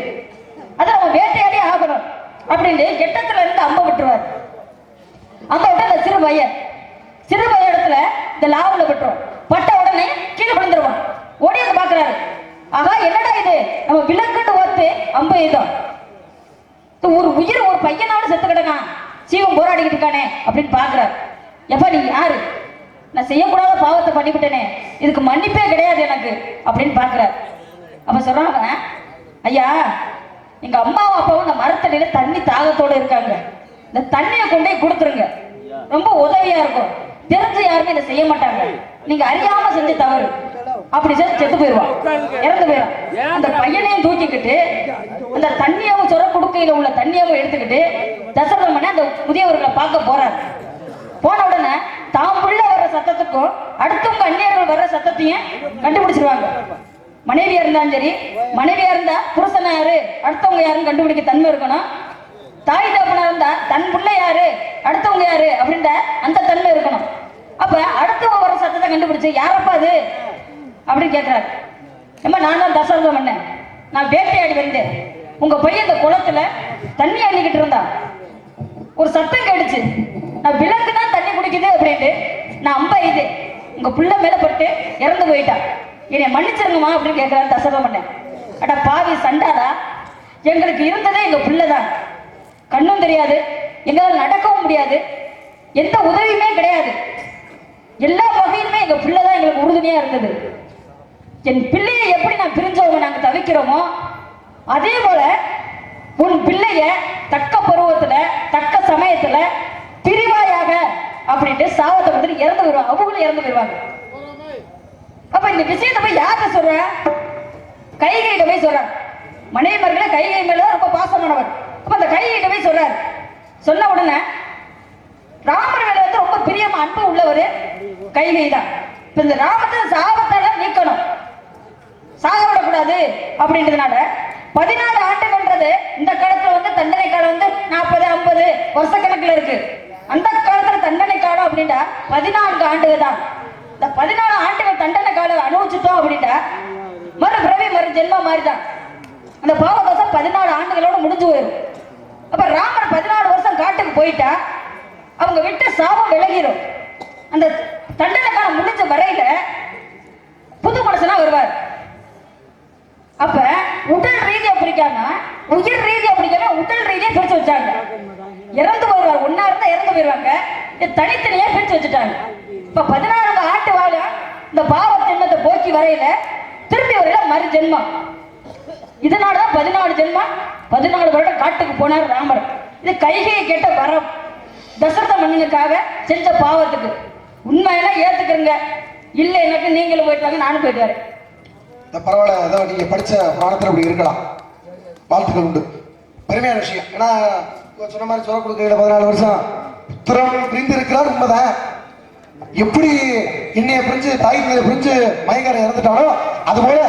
அதை அவன் வேட்டையாடி ஆகணும் அப்படின்னு கெட்டத்துல இருந்து அம்ப விட்டுருவார். அம்ப விட்டு அந்த சிறு பையன் இடத்துல இந்த லாவுல விட்டுரும். பட்ட உடனே கீழே விழுந்துருவான். ஓடி வந்து பாக்குறாரு. ஆகா, என்னடா இது, நம்ம விலங்குன்னு ஓர்த்து அம்ப எய்தோம். ஒரு உயிர் ஒரு பையனாவது செத்து கிடக்கான், சீவம் போராடிக்கிட்டு இருக்கானே அப்படின்னு பாக்குறாரு. எப்ப நீ யாரு? நான் செய்யக்கூடாத பாவத்தை பண்ணிவிட்டேனே, இதுக்கு மன்னிப்பே கிடையாது எனக்கு அப்படின்னு பாக்குறாரு. அப்ப சொல்றாங்க, ஐயா எங்க அம்மாவும் அப்பாவும் இந்த மரத்தடியில தண்ணி தாகத்தோட இருக்காங்க, இந்த தண்ணியை கொண்டே கொடுத்துருங்க, ரொம்ப உதவியா இருக்கும். தெரிஞ்சு யாருமே இதை செய்ய மாட்டாங்க, நீங்க அறியாம செஞ்ச தவறு அப்படி சொல்லி செத்து போயிடுவான், இறந்து போயிடும். அந்த பையனையும் தூக்கிக்கிட்டு அந்த தண்ணியாவும் சொர குடுக்கையில உள்ள தண்ணியாவும் எடுத்துக்கிட்டு தசரதமன் அந்த முதியவர்களை பார்க்க போறாரு. போன உடனே தாம் உள்ள வர்ற சத்தத்துக்கும் அடுத்தவங்க அந்நியர்கள் வர்ற சத்தத்தையும் கண்டுபிடிச்சிருவாங்க. மனைவியா இருந்தாலும் சரி, மனைவியா இருந்தா புருஷனா யாரு அடுத்தவங்க யாருன்னு கண்டுபிடிக்க தன்மை இருக்கணும். தாய் தகப்பனா இருந்தா தன் பிள்ளை யாரு அடுத்தவங்க யாரு அப்படின்ற அந்த தன்மை இருக்கணும். அப்ப கண்டுபிடிச்சு யாரப்பா அது அப்படின்னு கேட்கிறாரு. ஏமா நான் தான் தசரத மன்னன், நான் வேட்டையாடி வந்தேன். உங்க பையன் இந்த குளத்துல தண்ணி அள்ளிக்கிட்டு இருந்தான். ஒரு சத்தம் கேட்டுச்சு, நான் விலங்கு தான் தண்ணி குடிக்குது அப்படின்ட்டு நான் அம்பா இது உங்க பிள்ளை மேல பட்டு இறந்து போயிட்டான். என்னை மன்னிச்சிருங்கம்மா அப்படின்னு கேட்கிறாரு தசரத மன்னன். அட பாவி சண்டாதா, எங்களுக்கு இருந்ததே எங்க பிள்ளைதான். கண்ணும் தெரியாது, எங்களால் நடக்கவும் முடியாது, எந்த உதவியுமே கிடையாது. எல்லா வகையிலுமே எங்க பிள்ளைதான் எங்களுக்கு உறுதுணையா இருந்தது. என் பிள்ளையை எப்படி நான் பிரிஞ்சவங்க நாங்க தவிக்கிறோமோ அதே போல உன் பிள்ளைய தக்க பருவத்துல தக்க சமயத்துல பிரிவாயாக அப்படின்ட்டு சாவத்தை வந்து இறந்து வருவாங்க. அவங்களும் இறந்து வருவாங்க. அப்ப இந்த விஷயத்தை போய் யார்கிட்ட சொல்ற? கைகையிட்ட போய் சொல்றார். மனைவிமார்களே கைகை மேல ரொம்ப பாசமானவர். அப்ப அந்த கைகையிட்ட போய் சொல்றார். சொன்ன உடனே ராமர் மேல வந்து ரொம்ப பிரியமா அன்பு உள்ளவர் கைகை தான். இப்ப இந்த ராமத்தை சாபத்தால நீக்கணும், சாக விடக்கூடாது அப்படின்றதுனால 14 ஆண்டுகள்ன்றது இந்த காலத்துல வந்து தண்டனை காலம் வந்து 40 50 வருஷ கணக்குல இருக்கு. அந்த காலத்துல தண்டனை காலம் அப்படின்னா 14 ஆண்டுகள் தான். இந்த 14 ஆண்டுகள் தண்டனை காலம் அனுபவிச்சுட்டோம் அப்படின்னா மறு பிறவி மறு ஜென்மம் மாதிரிதான். அந்த பாவதோஷம் 14 ஆண்டுகளோட முடிஞ்சு போயிடும். அப்ப ராமர் 14 வருஷம் காட்டுக்கு போயிட்டா அவங்க விட்டு சாபம் விலகிடும். அந்த தண்டனை காலம் முடிஞ்ச வரையில புது மனுஷனா வருவார். அப்ப உடல் ரீதியா பிடிக்காம உயிர் ரீதியா பிடிக்காம உடல் ரீதியா பிரிச்சு வச்சாங்க. இறந்து போயிடுவார், ஒன்னா இருந்தா இறந்து போயிடுவாங்க, தனித்தனியா பிரிச்சு வச்சுட்டாங்க. இப்ப 14 ஆண்டு வாழ இந்த பாவ ஜென்மத்தை போக்கி வரையில திரும்பி வரையில மறு ஜென்மம். இதனாலதான் 14 ஜென்மம் 14 வருடம் காட்டுக்கு போனார் ராமர். இது கைகையை கேட்ட வரம், தசரத மன்னனுக்காக செஞ்ச பாவத்துக்கு. உண்மையெல்லாம் ஏத்துக்கிறங்க, இல்ல எனக்கு நீங்களும் போயிட்டு வாங்க, நானும் போயிட்டு வரேன். பரவாயில்ல, ஏதோ நீங்க படிச்ச புராணத்தில் அப்படி இருக்கலாம், வாழ்த்துக்கள் உண்டு, பெருமையான விஷயம். ஏன்னா சொன்ன மாதிரி சொல்ல கொடுக்கையில 14 வருஷம் புத்திரம் பிரிந்து இருக்கிறார், உண்மைதான். எப்படி என்னைய பிரிஞ்சு தாய் பிரிஞ்சு மயங்கார இறந்துட்டானோ அதுபோல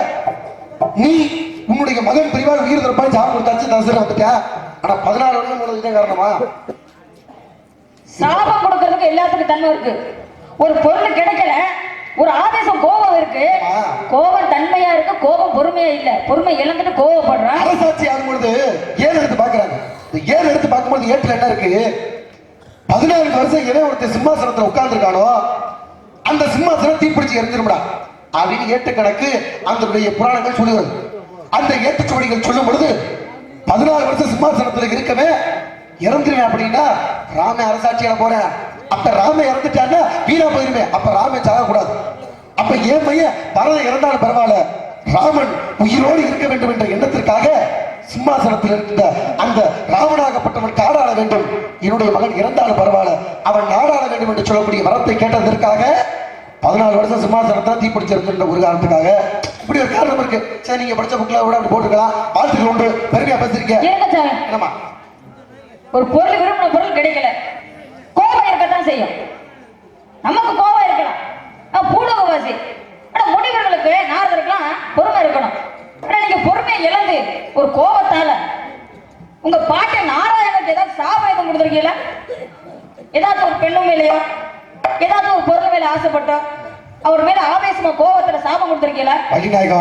நீ உன்னுடைய மகன் பிரிவால் உயிர் தரப்பாய் சாப்பிட்டு கொடுத்தாச்சு, தசரன் வந்துட்டா. ஆனா 14 வருஷம் போனதுக்கு காரணமா? சாபம் கொடுக்கறதுக்கு எல்லாத்துக்கும் தன்மை இருக்கு. ஒரு பொருள் கிடைக்கல, ஒரு ஆவேசம் கோபம் இருக்கு, கோபம் தன்மையா இருக்கு, கோபம் பொறுமையா இல்ல, பொறுமை இழந்துட்டு கோபப்படுறான். அரசாட்சி ஆகும்போது ஏழு எடுத்து பாக்குறாங்க. ஏழு எடுத்து பார்க்கும்போது ஏட்டுல என்ன இருக்கு? 14 வருஷம் எவன் ஒருத்தர் சிம்மாசனத்துல உட்கார்ந்துருக்கானோ அந்த சிம்மாசனம் தீப்பிடிச்சு எரிஞ்சிரும்டா அப்படின்னு ஏட்டு கணக்கு அந்த புராணங்கள் சொல்லுகிறது. அந்த ஏட்டுச்சுவடிகள் சொல்லும் பொழுது 14 வருஷம் சிம்மாசனத்துல இருக்கவே இறந்துருவேன் அப்படின்னா ராம அரசாட்சியில போறேன். அப்ப ராம இறந்துட்டான்னா வீணா போயிருமே, அப்ப ராம சாகக்கூடாது. அப்ப ஏன் பையன் பரதன் இறந்தாலும் பரவாயில்ல, ராமன் உயிரோடு இருக்க வேண்டும் என்ற எண்ணத்திற்காக சிம்மாசனத்தில் இருந்த அந்த ராவணாகப்பட்டவன் காடாள வேண்டும், என்னுடைய மகன் இறந்தாலும் பரவாயில்ல அவன் நாடாள வேண்டும் என்று சொல்லக்கூடிய வரத்தை கேட்டதற்காக 14 வருஷம் சிம்மாசனத்தை தீப்பிடிச்சிருக்கின்ற ஒரு காரணத்துக்காக இப்படி ஒரு காரணம் இருக்கு. சரி, நீங்க படிச்ச புக்ல கூட அப்படி போட்டுக்கலாம், வாழ்த்துக்கள் உண்டு, பெருமையா பேசிருக்கீங்க. என்னமா ஒரு பொருள் விரும்பின பொருள் கிடைக்கல, கோபம் இருக்கத்தான் செய்யும். நமக்கு கோபம் இருக்கலாம், பூலோகவாசி. ஆனா முனிவர்களுக்கு நாரதருக்கெல்லாம் பொறுமை இருக்கணும். ஆனா நீங்க பொறுமையை இழந்து ஒரு கோபத்தால உங்க பாட்டை நாராயணனுக்கு ஏதாவது சாபம் எதுவும் கொடுத்துருக்கீங்களா? ஏதாச்சும் ஒரு பெண்ணும் மேலையோ ஏதாச்சும் ஒரு பொருள் மேல ஆசைப்பட்டோம் அவர் மேல ஆவேசமா கோபத்துல சாபம் கொடுத்துருக்கீங்களா? வள்ளிநாயகா,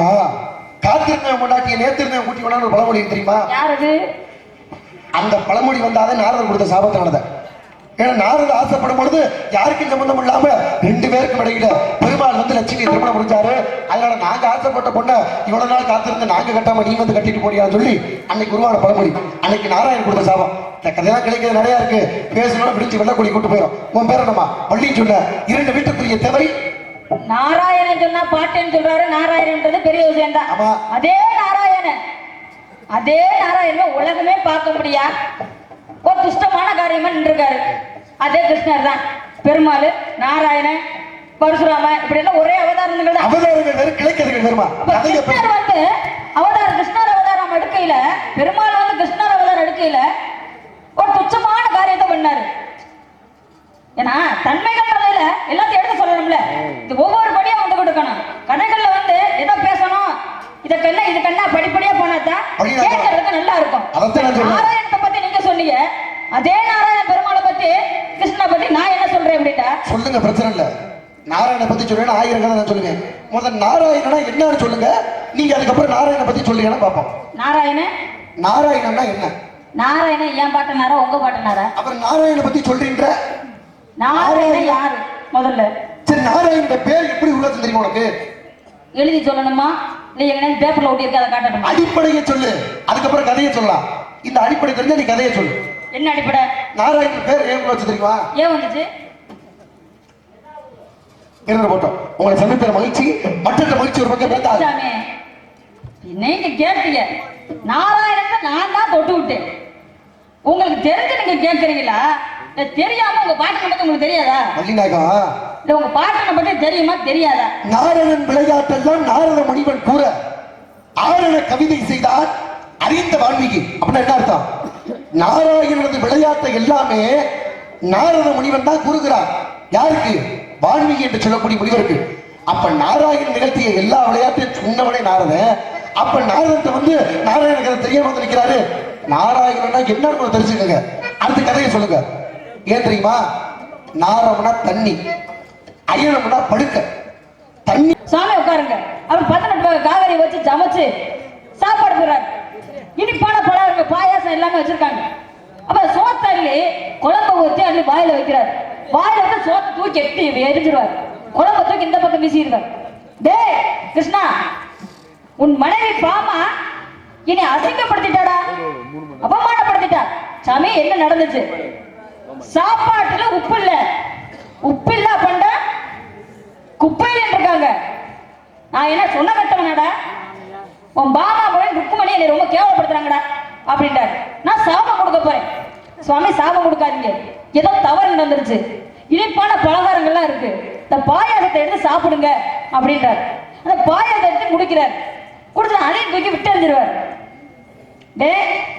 காத்திருந்தவன் கொண்டாட்டிய நேத்திருந்தவன் கூட்டி கொண்டான்னு ஒரு பழமொழி தெரியுமா? யாரு? அந்த பழமொழி வந்தாதான் நாரதர் கொடுத்த சாபத்தினாலத. ஏன்னா நாரதர் ஆசைப்படும் பொழுது யாருக்கும் சம்பந்தம் இல்லாம 2 பேருக்கும் இடையில பெருமாள் வந்து லட்சுமி திருமணம் முடிச்சாரு. அதனால நாங்க ஆசைப்பட்ட பொண்ண இவ்வளவு நாள் காத்திருந்து நாங்க கட்டாம நீ வந்து கட்டிட்டு போடியான்னு சொல்லி அன்னைக்கு உருவான பழமொழி. அன்னைக்கு நாராயணன் கொடுத்த சாபம். இந்த கதையெல்லாம் கிடைக்கிறது நிறைய இருக்கு, பேசணும் விடிச்சு வெள்ளக்குடி கூட்டு போயிடும். உன் பேர் என்னமா? வள்ளின்னு சொன்ன 2 வீட்டுக்குரிய தேவை நாராயணன் சொன்னா பாட்டேன்னு சொல்றாரு. நாராயணன்றது பெரிய விஷயம் தான். அதே நாராயணன் உலகமே பார்க்க முடியா ஒரு துஷ்டமான காரியமா நின்றுருக்காரு. அதே கிருஷ்ணர் தான். பெருமாள், நாராயணன், பரசுராம இப்படி எல்லாம் ஒரே அவதாரங்கள் தான். கிருஷ்ணர் வந்து அவதாரம், கிருஷ்ணர் அவதாரம் எடுக்கையில, பெருமாள் வந்து கிருஷ்ணர் அவதாரம் எடுக்கையில ஒரு துச்சமான காரியத்தை பண்ணாரு. ஏன்னா தன்மைகள் எல்லாத்தையும் எடுத்து சொல்லணும்ல, இது ஒவ்வொரு படியும் வந்து கொடுக்கணும். கதைகள்ல வந்து எதை பேசணும், இதுக்கென்ன படிப்படியா போனாதான் கேட்கறதுக்கு நல்லா இருக்கும். நாராயணத்தை பத்தி நீங்க சொன்னீங்க, அதே நாராயண பெருமாளை பத்தி கிருஷ்ணனை பத்தி நான் என்ன சொல்றேன் அப்படின்னா சொல்லுங்க, பிரச்சனை இல்ல. நாராயணனை பத்தி சொல்லுவேன், ஆயிரம் கதை நான் சொல்லுவேன். முதல் நாராயணனா என்னன்னு சொல்லுங்க, நீங்க அதுக்கப்புறம் நாராயணனை பத்தி சொல்லுங்கன்னா பார்ப்போம். நாராயணன்னா என்ன? நாராயணன் ஏன் பாட்டனாரா உங்க பாட்டனாரா? அப்புறம் நாராயணனை பத்தி சொல்றீன்ற. நாராயணன் யாரு முதல்ல? சரி, நாராயணன் பேர் எப்படி உள்ளது தெரியுமா உனக்கு? எழுதி சொல்லணுமா இல்ல எங்க பேப்பர்ல ஒட்டி இருக்க அதை காட்டணுமா? அடிப்படையை சொல்லு, அதுக்கப்புறம் கதையை சொல்லலாம். இந்த அடிப்படை தெரிஞ்சா நீ கதையை சொல்லு. என்ன அடிப்படை? நாராயணன் பேர் ஏன் வச்சு தெரியுமா? ஏன் வந்துச்சு? இருந்த போட்டோம். உங்களை சந்திக்கிற மகிழ்ச்சி, மற்ற மகிழ்ச்சி ஒரு பக்கம் இருந்தா நீங்க கேட்டீங்க நாராயணன் நான் தான் தொட்டு விட்டேன். உங்களுக்கு தெரிஞ்சு நீங்க கேட்கறீங்களா? தெரியாம உங்க பாட்டனை பத்தி உங்களுக்கு தெரியாதா? இல்ல உங்க பாட்டனை பத்தி தெரியுமா தெரியாதா? நாராயணன் விளையாட்டெல்லாம் நாரத முனிவன் கூற ஆரண கவிதை செய்தார் அறிந்த வால்மீகி. அப்படின்னா என்ன அர்த்தம்? நாராயணனது விளையாட்டை எல்லாமே நாரத முனிவன் தான் கூறுகிறார். யாருக்கு? வால்மீகி என்று சொல்லக்கூடிய முனிவருக்கு. அப்ப நாராயணன் நிகழ்த்திய எல்லா விளையாட்டையும் சொன்னவனே நாரதன். அப்ப நாரதத்தை வந்து நாராயண கதை தெரியாம வந்து நிற்கிறாரு. நாராயணனா என்னன்னு தெரிஞ்சுக்கங்க. அடுத்த கதையை சொல்லுங்க. ஏன் தெரியுமா? நாரம்னா தண்ணி, அயனம்னா படுக்க. தண்ணி சாமி உட்காருங்க. அவர் 18 வகை காய்கறி வச்சு சமைச்சு சாப்பாடு போடுறாரு. இனிப்பான பழம் பாயாசம் எல்லாமே வச்சிருக்காங்க. அப்ப சோத்தள்ளி குழம்பு ஊற்றி அள்ளி வாயில வைக்கிறார். வாயில வந்து சோத்தை தூக்கி எட்டி எரிஞ்சிருவார். குழம்பு தூக்கி இந்த பக்கம் வீசிடுவார். டே கிருஷ்ணா, உன் மனைவி பாமா இனி அசிங்கப்படுத்திட்டாடா, அவமானப்படுத்திட்டா. சாமி என்ன நடந்துச்சு? சாப்பாட்டுல உப்பு இல்ல, உப்பு இல்ல பண்ட குப்பையில இருக்காங்க. நான் என்ன சொன்ன கட்டவனாடா? உன் பாமா போய் ருக்குமணி என்னை ரொம்ப கேவலப்படுத்துறாங்கடா அப்படின்ட்டாரு. நான் சாபம் கொடுக்க போறேன். சுவாமி சாபம் கொடுக்காதீங்க, ஏதோ தவறு நடந்துருச்சு, இனிப்பான பலகாரங்கள்லாம் இருக்கு, இந்த பாயாசத்தை எடுத்து சாப்பிடுங்க அப்படின்றார். அந்த பாயாசத்தை எடுத்து முடிக்கிறார். குடிச்சு அதையும் தூக்கி விட்டு எறிஞ்சிருவார். டே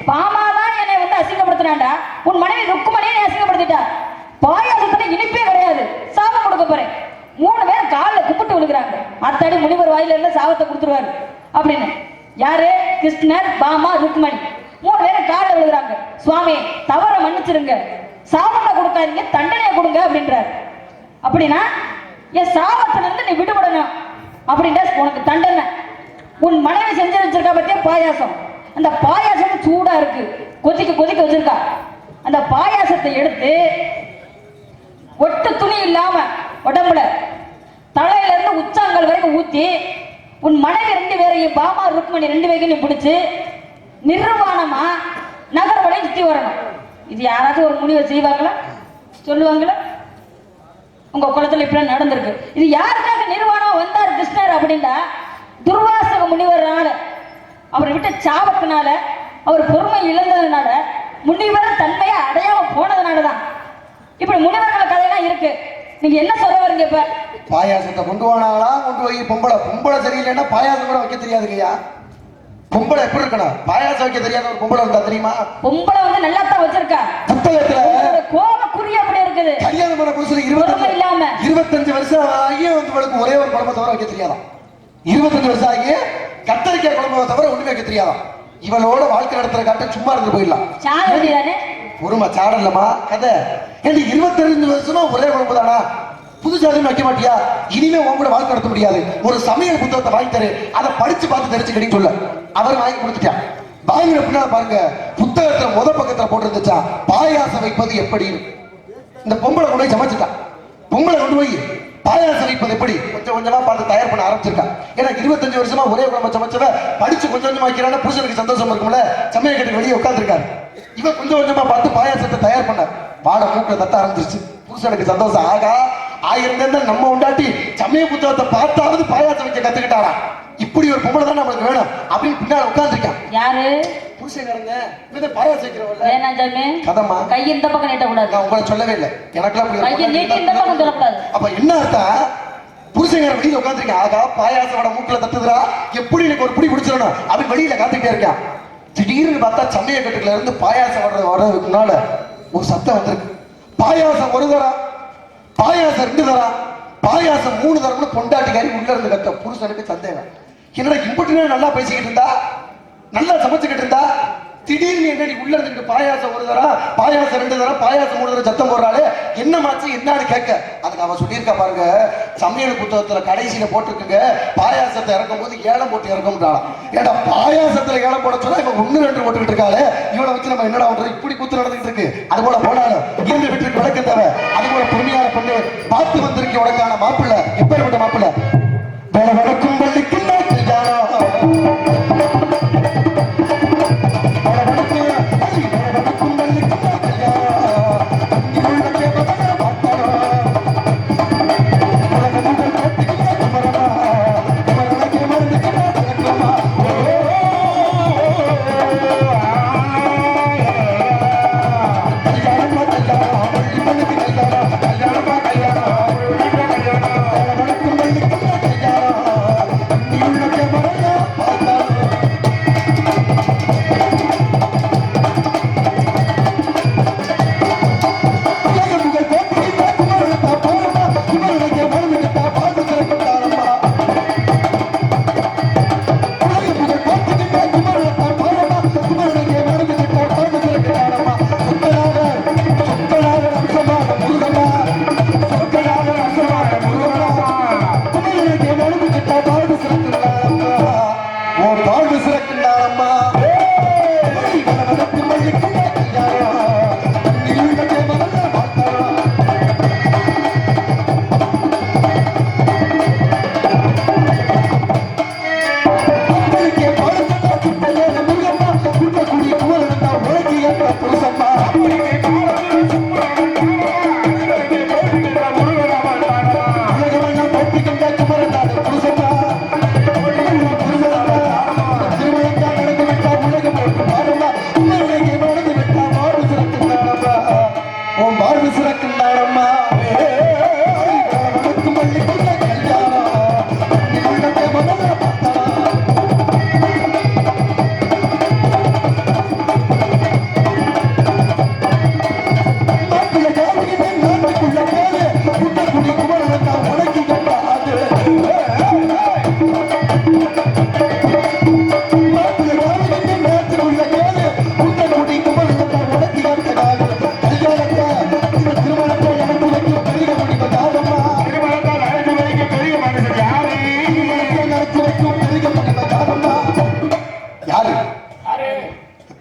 பாமாதான் என்னை வந்து அசிங்கப்படுத்தினாண்டா, உன் மனைவி ருக்குமணியை நீ அசிங்கப்படுத்திட்டா, பாயாசத்துல இனிப்பே கிடையாது, சாபம் கொடுக்க போறேன். 3 பேர் காலில் கும்பிட்டு விழுகிறாங்க. அத்தடி முனிவர் வாயில இருந்து சாபத்தை கொடுத்துருவாரு அப்படின்னு. யாரு? கிருஷ்ணர், பாமா, ருக்மணி 3 பேரும் காலில் விழுகிறாங்க. சுவாமி தவற மன்னிச்சிருங்க, சாபத்தை கொடுக்காதீங்க, தண்டனையை கொடுங்க அப்படின்றார். அப்படின்னா என் சாபத்துல இருந்து நீ விடுபடணும் அப்படின்ற உனக்கு தண்டனை. உன் மனைவி செஞ்சு வச்சிருக்கா பத்தியா பாயாசம், அந்த பாயாசம் சூடா இருக்கு, கொதிக்க கொதிக்க வச்சிருக்கா. அந்த பாயாசத்தை எடுத்து ஒட்டு துணி இல்லாம உடம்புல தலையில இருந்து உச்சாங்கல் வரைக்கும் ஊத்தி உன் மனைவி 2 பேரையும் பாமா ருக்மணி 2 பேரையும் பிடிச்சு நிர்வாணமா நகர்வடை சுத்தி வரணும். இது யாராச்சும் ஒரு முனிவர் செய்வாங்களா? சொல்லுவாங்களா? உங்க குளத்துல இப்படி நடந்திருக்கு. இது யாருக்காக நிர்வாணம் வந்தார் கிருஷ்ணர் அப்படின்னா, துர்வாசக முனிவரால, அவரை விட்ட சாபத்தினால, அவர் பொறுமை இழந்ததுனால, முனிவர் தன்மையை அடையாம போனதுனாலதான் இப்படி முனிவர்கள் கதையெல்லாம் இருக்கு. நீங்க என்ன சொல்ல வரீங்க? இப்ப பாயாசத்தை கொண்டு போனாங்களா? கொண்டு போய் பொம்பளை சரியில்லைன்னா பாயாசம் கூட வைக்க தெரியாதுங்கய்யா. பொம்பளை எப்படி இருக்கணும்? பாயாசம் வைக்க தெரியாத ஒரு பொம்பளை இருந்தா தெரியுமா? பொம்பளை வந்து நல்லா தான் வச்சிருக்கா. புத்தகத்துல கோபக்குறி அப்படி இருக்குது. கல்யாணம் பண்ண புதுசுல 25 வருஷம் ஆகிய வந்து ஒரே ஒரு குழம்பை தவிர வைக்க தெரியாதான். 25 வருஷம் ஆகிய கத்தரிக்காய் குழம்பை தவிர ஒண்ணுமே வைக்க தெரியாதான். இவளோட வாழ்க்கை நடத்துற காட்ட சும்மா இருந்து போயிடலாம். பொறுமா சாடலமா கதை. 25 வருஷமா ஒரே குழம்பு தானா? புதுசாலையும் வைக்க மாட்டியா? இனிமே உங்க கூட வாழ்க்கை நடத்த முடியாது. ஒரு சமையல் புத்தகத்தை வாங்கி தரு, அதை படிச்சு பார்த்து தெரிஞ்சுக்கிட்டீங்க சொல்ல. அவர் வாங்கி கொடுத்துட்டான். வாங்கின பின்னால பாருங்க, புத்தகத்துல பக்கத்துல போட்டு இருந்துச்சா பாயாசம் வைப்பது எப்படி. இந்த பொம்பளை கொண்டு போய் சமைச்சுட்டான். பொம்பளை கொண்டு போய் பாயாசம் வைப்பது எப்படி கொஞ்சம் கொஞ்சமா பார்த்து தயார் பண்ண ஆரம்பிச்சிருக்கான். ஏன்னா 25 வருஷமா ஒரே குழம்பு சமைச்சவ படிச்சு கொஞ்சம் கொஞ்சமா வைக்கிறான புருஷனுக்கு சந்தோஷம் இருக்கும்ல. சமையல் கட்டுக்கு வெளியே உட்காந்துருக்காரு. இவன் கொஞ்சம் கொஞ்சமா பார்த்து பாயாசத்தை தயார் பண்ண வாட மூக்கில் தட்ட ஆரம்பிச்சிருச்சு. புருஷனுக்கு சந்தோஷம். ஆகா, 1000 நம்ம உண்டாட்டி சமய புத்தகத்தை பார்த்தாவது பாயாசம் வைக்க கத்துக்கிட்டாரா. இப்படி ஒரு பொம்பளை தான் நம்மளுக்கு வேணும் அப்படின்னு பின்னால உட்கார்ந்துருக்கான். யாரு? புருஷன்காரங்க. இவன் பாயாசம் வைக்கிறவங்க. ஏனா ஜாமி கதமா கை இந்த பக்கம் நீட்ட கூடாது. நான் உங்களை சொல்லவே இல்லை. எனக்குலாம் கை நீட்டி இந்த பக்கம் சொல்ல கூடாது. அப்ப என்ன அர்த்தம்? புருஷன்காரன் வெளியில உட்கார்ந்துருக்கான். ஆகா, பாயாசம் வட மூக்குல தட்டுதுரா, எப்படி எனக்கு ஒரு புடி பிடிச்சிடணும் அப்படி வெளியில காத்துக்கிட்டே இருக்கான். திடீர்னு பார்த்தா சமய கட்டுக்குள்ள இருந்து பாயாசம் வர்றதுக்குனால ஒரு சத்தம் வந்திருக்கு. பாயாசம் 1 தரம், பாயாசம் 2 தரம், பாயாசம் 3 தரம்னு பொண்டாட்டிக்காரி உள்ள இருந்து கத்த. புருஷனுக்கு சந்தேகம். என்னடா இம்புட்டுனே நல்லா பேசிக்கிட்டு இருந்தா, நல்லா சமைச்சுக்கிட்டு இருந்தா, திடீர்னு என்னடி உள்ள இருந்துட்டு பாயாசம் ஒரு தரம் பாயாசம் 2 தரம் பாயாசம் 3 தரம் சத்தம் போடுறாளே என்ன மாச்சு என்னன்னு கேட்க அதுக்கு அவ சொல்லியிருக்கா பாருங்க சமையல் புத்தகத்துல கடைசியில போட்டிருக்குங்க பாயாசத்தை இறக்கும் போது ஏலம் போட்டு இறக்கும்ட்டாளாம். ஏடா பாயாசத்துல ஏலம் போட சொன்னா இவன் 1 2 போட்டுக்கிட்டு இருக்காளே இவளை வச்சு நம்ம என்னடா பண்றது இப்படி கூத்து நடந்துகிட்டு இருக்கு. அது போல போனாலும் இருந்து வீட்டுக்கு விளக்கம் தேவை. அது போல பொறுமையான பொண்ணு பார்த்து வந்திருக்க உனக்கான மாப்பிள்ள எப்பேற்பட்ட மாப்பிள்ள வேலை வழக்கும் பள்ளிக்கு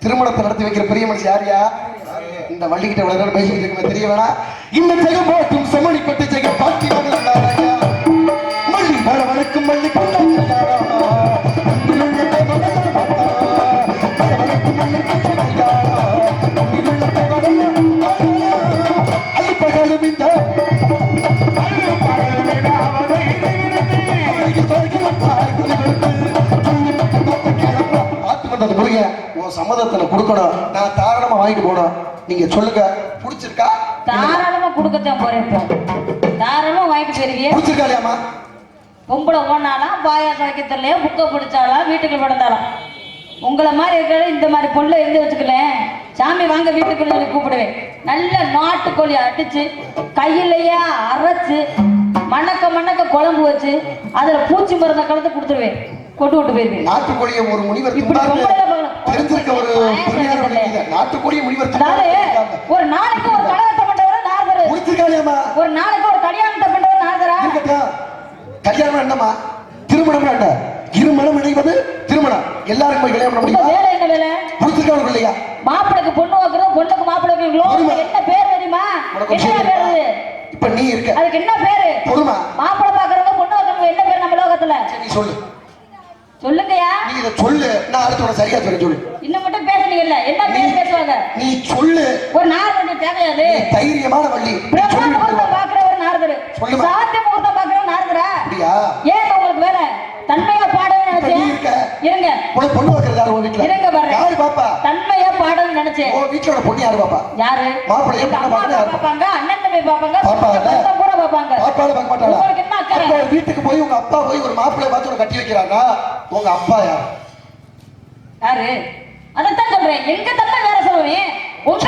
திருமணத்தை நடத்தி வைக்கிற பெரிய மனுஷன் யாரியா இந்த வள்ளிக்கிட்ட இவ்வளவு பேசிக்கிட்டு இருக்க தெரிய வேணா இந்த ஜெகம் போட்டும் செமணிப்பட்டு ஜெகம் பாட்டி மல்லி வர வணக்கம் மல்லி சம்மதத்துல கொடுக்கணும் நான் தாராளமா வாங்கிட்டு போனோம் நீங்க சொல்லுங்க பிடிச்சிருக்கா தாராளமா கொடுக்கத்தான் போறேன் தாராளமா வாங்கிட்டு போயிருவீங்க பிடிச்சிருக்கா இல்லையாமா பொம்பளை ஓனாலாம் பாயாசம் வைக்க தெரியல புக்கை பிடிச்சாலாம் வீட்டுக்கு படந்தாலாம் உங்களை மாதிரி இருக்கிற இந்த மாதிரி பொண்ணு எழுதி வச்சுக்கல சாமி வாங்க வீட்டுக்கு சொல்லி கூப்பிடுவேன் நல்ல நாட்டுக்கோழி அடிச்சு கையிலையா அரைச்சு மணக்க குழம்பு வச்சு அதுல பூச்சி மருந்த கலந்து கொடுத்துருவேன் கொண்டு விட்டு போயிருவேன் நாட்டுக்கோழியை ஒரு முனிவர் தெரிஞ்சிருக்க ஒரு நாட்டுக்கோழியை முனிவர் ஒரு நாளைக்கு ஒரு கல்யாணத்தை பண்றவர் நாதர் முடிச்சிருக்காளியாமா ஒரு நாளைக்கு ஒரு கல்யாணத்தை பண்றவர் நாதரா கல்யாணம் என்னமா திருமணம் என்ன இருமணம் இணைவது திருமணம் எல்லாருக்கும் போய் கல்யாணம் பண்ண முடியுமா வேலை என்ன வேலை முடிச்சிருக்காங்க இல்லையா மாப்பிளைக்கு பொண்ணு வைக்கிறோம் பொண்ணுக்கு மாப்பிளை வைக்கிறோம் என்ன பேர் தெரியுமா என்ன பேரு இப்ப நீ இருக்க அதுக்கு என்ன பேரு பொறுமா மாப்பிளை பாக்குறவங்க பொண்ணு வைக்கிறவங்க என்ன பேர் நம்ம லோகத்துல நீ சொல்லு சொல்லுங்கயா நீ இத சொல்லு நான் அடுத்து உனக்கு சரியா சொல்ல சொல்லு இன்னும் மட்டும் பேசுறீங்கல்ல என்ன பேர் பேசுவாங்க நீ சொல்லு ஒரு நாரதர் தேவையாது தைரியமான வள்ளி பிரம்ம முகூர்த்தம் பாக்குற ஒரு நாரதர் சாந்தி முகூர்த்தம் பாக்குற நாரதரா அப்படியா ஏன் உங்களுக்கு வேலை தன்மையா பாடணும்னு நினைச்சேன் இருங்க உனக்கு பொண்ணு வைக்கிறது யாரு உன் வீட்டுல இருங்க பாருங்க யாரு பாப்பா தன்மையா பாடணும்னு நினைச்சேன் உன் வீட்டுல பொண்ணு யாரு பாப்பா யாரு மாப்பிள்ளைய பாப்பாங்க அண்ணன் தம்பி பாப்பாங்க பாப்பாங்க கூட பாப்பாங்க பாப்பால பார்க்க மாட்டாங்க உங்களுக்கு என்ன அக்கறை வீட்டுக்கு போய் உங்க அப்பா போய் ஒரு மாப்பிள்ளைய பார்த்து உனக்கு கட்டி வைக்கிறாங்க உங்க அப்பா யாரு யாரு அதத்தான் சொல்றேன் எங்க தன்மை வேற சொல்லுவேன் உங்க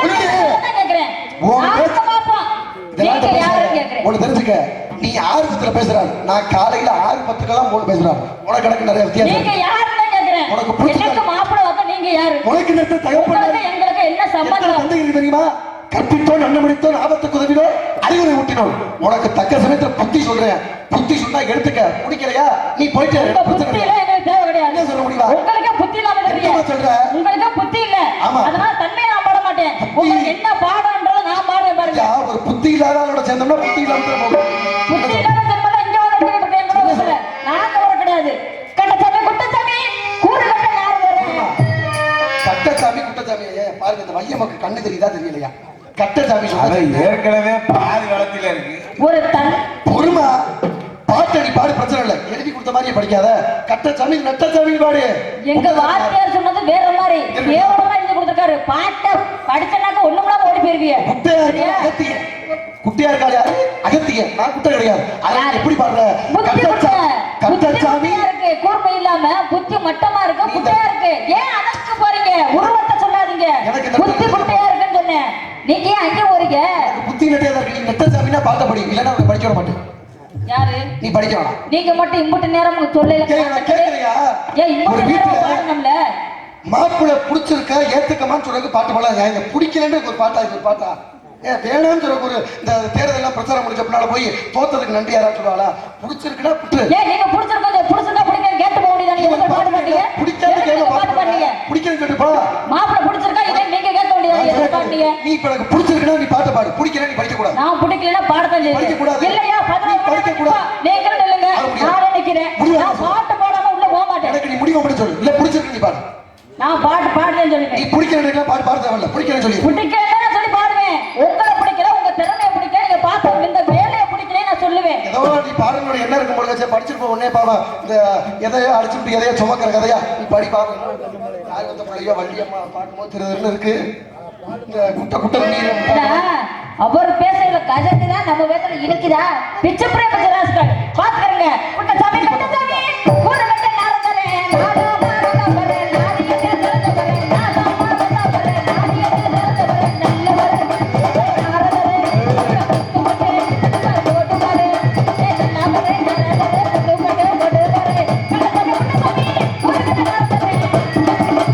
தான் கேக்குறேன் ஆமா பாப்பா நீங்க யாருன்னு கேக்குறேன் உனக்கு தெரிஞ்சுக்க நீ 6:10 பேசுறாரு நான் காலையில 6:10க்கெல்லாம் போன் பேசுறாரு உனக்கு கணக்கு நிறைய வித்தியாசம் நீங்க யாருன்னு கேக்குறேன் உனக்கு எனக்கு மாப்பிள்ளை வந்து நீங்க யாரு? உனக்கு நேரத்தை தகப்பன் உங்களுக்கு எங்களுக்கு என்ன எத்தனை சம்பந்தம்? தந்தைகள் தெரியுமா? கற்பித்தோம், நன்னமுடித்தோம், ஆபத்துக்கு உதவினோம், அறிவுரை ஊட்டினோம். உனக்கு தக்க சமயத்துல புத்தி சொல்றேன். புத்தி சொன்னா எடுத்துக்க, பிடிக்கலையா நீ போயிட்டு உங்க புத்தி எல்லாம் எங்களுக்கு தேவை கிடையாது. என்ன சொல்ல முடியுமா? உங்களுக்கே புத்தி இல்லாம இருக்கீங்க. என்னம்மா சொல்ற? உங்களுக்கே புத்தி இல்ல. ஆமா. அதனால தன்மையை நான் பாட மாட்டேன். உங்களுக்கு என்ன பாடம்ன்றத நான் பாடுவேன் பாருங்க. ஐயா, ஒரு புத்தி இல்லாத ஆளோட சேர்ந்தோம்னா புத்தி இல்லாம தான் போகும். புத்தி இல்லாத ஜென்மல இங்க வந்து இருக்கேன் கூட சொல்ல. நான் கவர கிடையாது. கட்டச்சாமி குட்டச்சாமி கூறு கட்ட யார் வரேன்? கட்டச்சாமி குட்டச்சாமி பாருங்க, இந்த வையமக்கு கண்ணு தெரியுதா தெரியலையா? கட்டச்சாமி அது சொல்றது ஏற்கனவே பாதி வளத்தில இருக்கு. ஒரு தன் பொறுமா பாட்டு அடி பாடு, பிரச்சனை இல்லை. எழுதி கொடுத்த மாதிரியே படிக்காத. கட்டச்சாமி நட்டச்சாமி பாடு. எங்க வாத்தியார் சொன்னது வேற மாதிரி கேவலமா எழுதி கொடுத்திருக்காரு. பாட்டை படிச்சனாக்க ஒண்ணுமில்லாம ஓடி போயிருவீங்க. குட்டையா இருக்கா? அகத்திய குட்டியா இருக்காளா? அகத்திய நான் குட்டை கிடையாது. அது எப்படி பாடுற? கட்டச்சாமி இருக்கு, கூர்மை இல்லாம புத்தி மட்டமா இருக்கு, குட்டையா இருக்கு. ஏன் அதற்கு போறீங்க? உருவத்தை சொல்லாதீங்க. எனக்கு இந்த புத்தி குட்டையா இருக்குன்னு சொன்னேன். நீங்க ஏன் அங்கே போறீங்க? புத்தி நட்டையா தான் இருக்கு. நீ நட்டச்சாமினா பார்த்த படி, இல்லைன்னா உனக்கு படிக்க விட மாட்டேன். யாரு நீ படிக்க வேணாம். நீங்க மட்டும் இம்புட்டு நேரம் சொல்லல. கேக்குறியா? ஏன் இம்புட்டு நேரம் பாடணும்ல? மாப்பிள்ளை பிடிச்சிருக்க ஏத்துக்கமான்னு சொல்றதுக்கு பாட்டு பாடலாம். இந்த பிடிக்கலன்னு ஒரு பாட்டா, இது ஒரு பாட்டா? ஏன் வேணாம்னு சொல்ற ஒரு இந்த தேர்தல் எல்லாம் பிரச்சாரம் முடிஞ்ச பின்னால போய் தோத்ததுக்கு நன்றி யாரா சொல்லுவாளா? பிடிச்சிருக்குன்னா புட்டு. ஏன் நீங்க பிடிச்சிருக்கோம் பிடிச்சிருக்கா பிடிக்க கேட்டு போக முடியாது. நீங்க எதுக்கு பாட்டு பாட்டீங்க? பிடிக்காத கேட்க பாட்டு பாட்டீங்க. பிடிக்கலன்னு சொல்லிப்பா. மாப்பிள்ளை பிடிச்சிருக்கா இதை நீங்க கேட்க முடியாது. எதுக்கு பாட்டீங்க? நீ இப்ப எனக்கு பிடிச்சிருக்குன்னா நீ பாட்டு பாடு, பிடிக்கல நீ படிக்க கூடாது. நான் பிடிக்கலன்னா பாடத்தான் செய்வேன். படிக்க கூடாது. இல்லையா? நீ படிக்க கூடாது. நீங்க இல்லங்க. நான் நினைக்கிறேன் நான் பாட்டு பாடாம உள்ள போக மாட்டேன். எனக்கு நீ முடிவு பண்ணி சொல்லு. இல்ல பிடிச்சிருக்கு நீ பாடு. நான் பாட்டு பாடுறேன்னு நீ சொல்லுவேன். பிடிக்கலன்னா பாட்டு பாட தேவையில்ல. பிடிக்கலன்னு சொல்லி பிடிக்கலன்னா சொல்லி பாடுவேன். உங்களை பிடிக்கல, உங்க திறமையை பிடிக்கல, நீங்க பார்த்த இந்த வேலையை பிடிக்கல நான் சொல்லுவேன். ஏதோ நீ பாடனோட என்ன இருக்கும் போது படிச்சிருப்ப உடனே பாவா இந்த எதையோ அடிச்சுட்டு எதையோ சுமக்கிற கதையா நீ படி பாவம். யார் வந்த பிள்ளையோ வள்ளியம்மா பார்க்கும்போது திருன்னு இருக்கு. இந்த குட்டை குட்டை நீர் அவர் பேசுற கஜத்து தான் நம்ம பேசுற இருக்குதா? பிச்சு பிரேம ராஸ்கல் பாத்துக்கறங்க. குட்டசாமி குட்டசாமி ஒரு கட்ட நாரதரே நாடா நாடா பரே நாடியே தரத பரே நாடா நாடா பரே நாடியே தரத பரே நல்லவரே நாரதரே குட்டே கோட்டு பரே நல்ல பரே நாரதரே குட்டே கோட்டு பரே குட்டசாமி குட்டசாமி ஒரு கட்ட நாரதரே.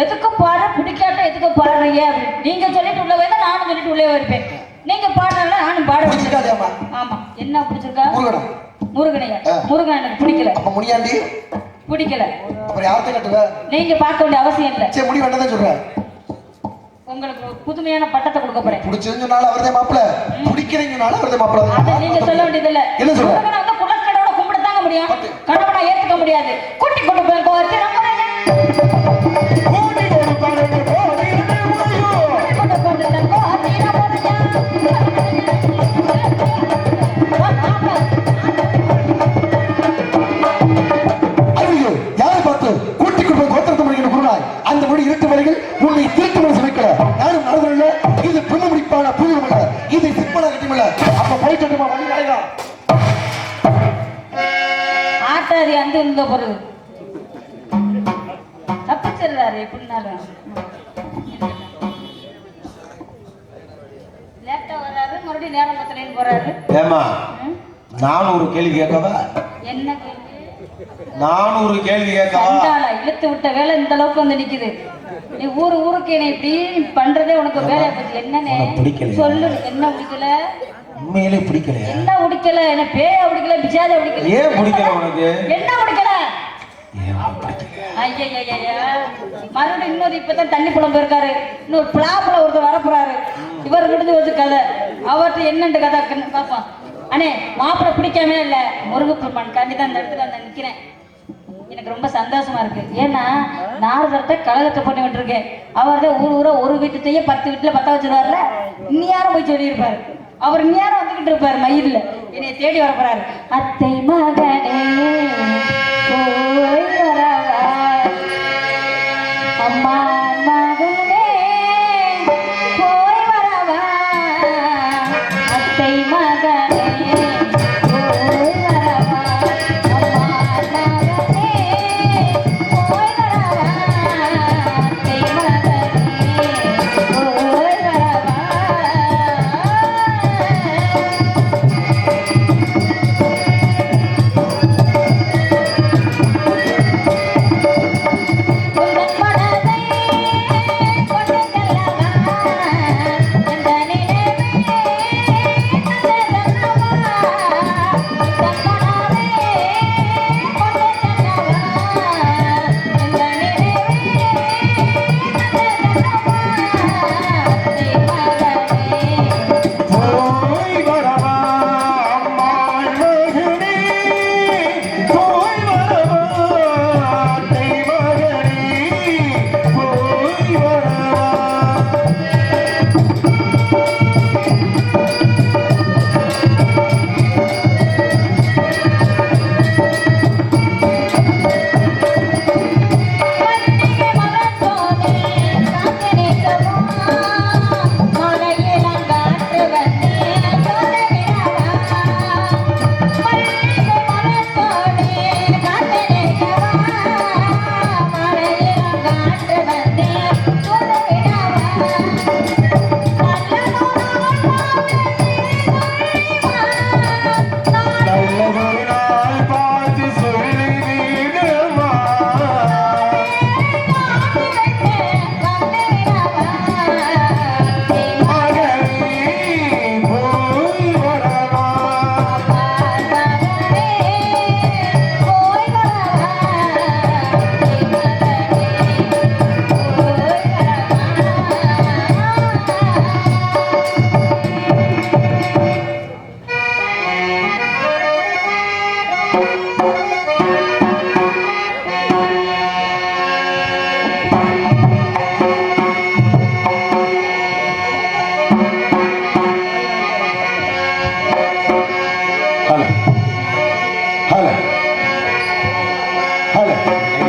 எதுக்கு பாட பிடிக்காட்ட எதுக்கு பாடுறீங்க அப்படின்னு நீங்க சொல்லிட்டு உள்ள போய் நானும் சொல்லிட்டு உள்ளே இருப்பேன். நீங்க பாடுறல நானும் பாடுவேன். ஆமா என்ன பிடிச்சிருக்கா? முருகனையா? முருகன் எனக்கு பிடிக்கல. அப்ப முனியாண்டி பிடிக்கல. அப்புறம் யார்கிட்ட கட்டுவ? நீங்க பார்க்க வேண்டிய அவசியம் இல்ல. சரி முடி வேண்டாம் சொல்றேன். உங்களுக்கு புதுமையான பட்டத்தை கொடுக்க போறேன். பிடிச்சதுனால அவர்தே மாப்பிள, பிடிக்கிறீங்கனால அவர்தே மாப்பிள. அத நீங்க சொல்ல வேண்டியது இல்ல. என்ன சொல்ற? முருகனை வந்து குலக்கடவுள கும்பிட தாங்க முடியும். கடவுளை ஏத்துக்க முடியாது. குட்டி கொண்டு போய் கோர்த்து நம்பறேன். கோடி கோடி பாருங்க கோடி முடியோ. கொண்டு கொண்டு கோர்த்து நம்பறேன். ஐயோ யாரை பார்த்து கூட்டி கொண்டு போய் கோத்திரத்தை முடிக்கிற குருநாய் அந்த முடி இருட்டு வரையில் உன்னை திருட்டு மனசு வைக்கல. யாரும் நடந்ததில்ல. இது பிரம்ம முடிப்பான பூர்வமல்ல. இது சிற்பன கட்டிமல்ல. அப்ப போயிட்டு வழி நடங்க. ஆட்டாதி அந்த இந்த பொருள் தப்பிச்சிடுறாரு எப்படின்னாலும். லேப்டாப் போறாரு? ஏமா நானும் ஒரு கேள்வி கேட்கவா? என்ன கேள்வி? நானும் ஒரு கேள்வி கேட்கவா? சண்டாளா இழுத்து விட்ட வேலை இந்த அளவுக்கு வந்து நிக்குது. நீ ஊருக்கு என்ன இப்படி பண்றதே உனக்கு வேலையா போச்சு. என்னன்னு சொல்லு. என்ன பிடிக்கல? உண்மையிலே பிடிக்கல. என்ன பிடிக்கல? என்ன பேயா பிடிக்கல? பிசாஜா பிடிக்கல? ஏன் பிடிக்கல உனக்கு? என்ன பிடிக்கல? மறுபடியும் இன்னொரு இப்பதான் தண்ணி புலம் போயிருக்காரு. இன்னொரு பிளாப்புல ஒருத்தர் வரப்போறாரு. இவர் முடிஞ்சு வச்சு கதை. அவர்கிட்ட என்னண்டு கதை பாப்போம். அண்ணே மாப்பிள்ளை பிடிக்காம இல்ல, முருகப்பெருமான் காண்டிதான் இந்த இடத்துல நான் நிக்கிறேன். எனக்கு ரொம்ப சந்தோஷமா இருக்கு. ஏன்னா நாரதர்கிட்ட கலகத்தை பண்ணி விட்டுருக்கேன். அவர் தான் ஊரா ஒரு வீட்டுத்தையே 10 வீட்டுல 10 வச்சிருவாருல. இந்நேரம் போய் சொல்லியிருப்பாரு. அவர் இந்நேரம் வந்துகிட்டு இருப்பாரு மயில்ல. என்னை தேடி வரப்போறாரு. அத்தை மகனே போய்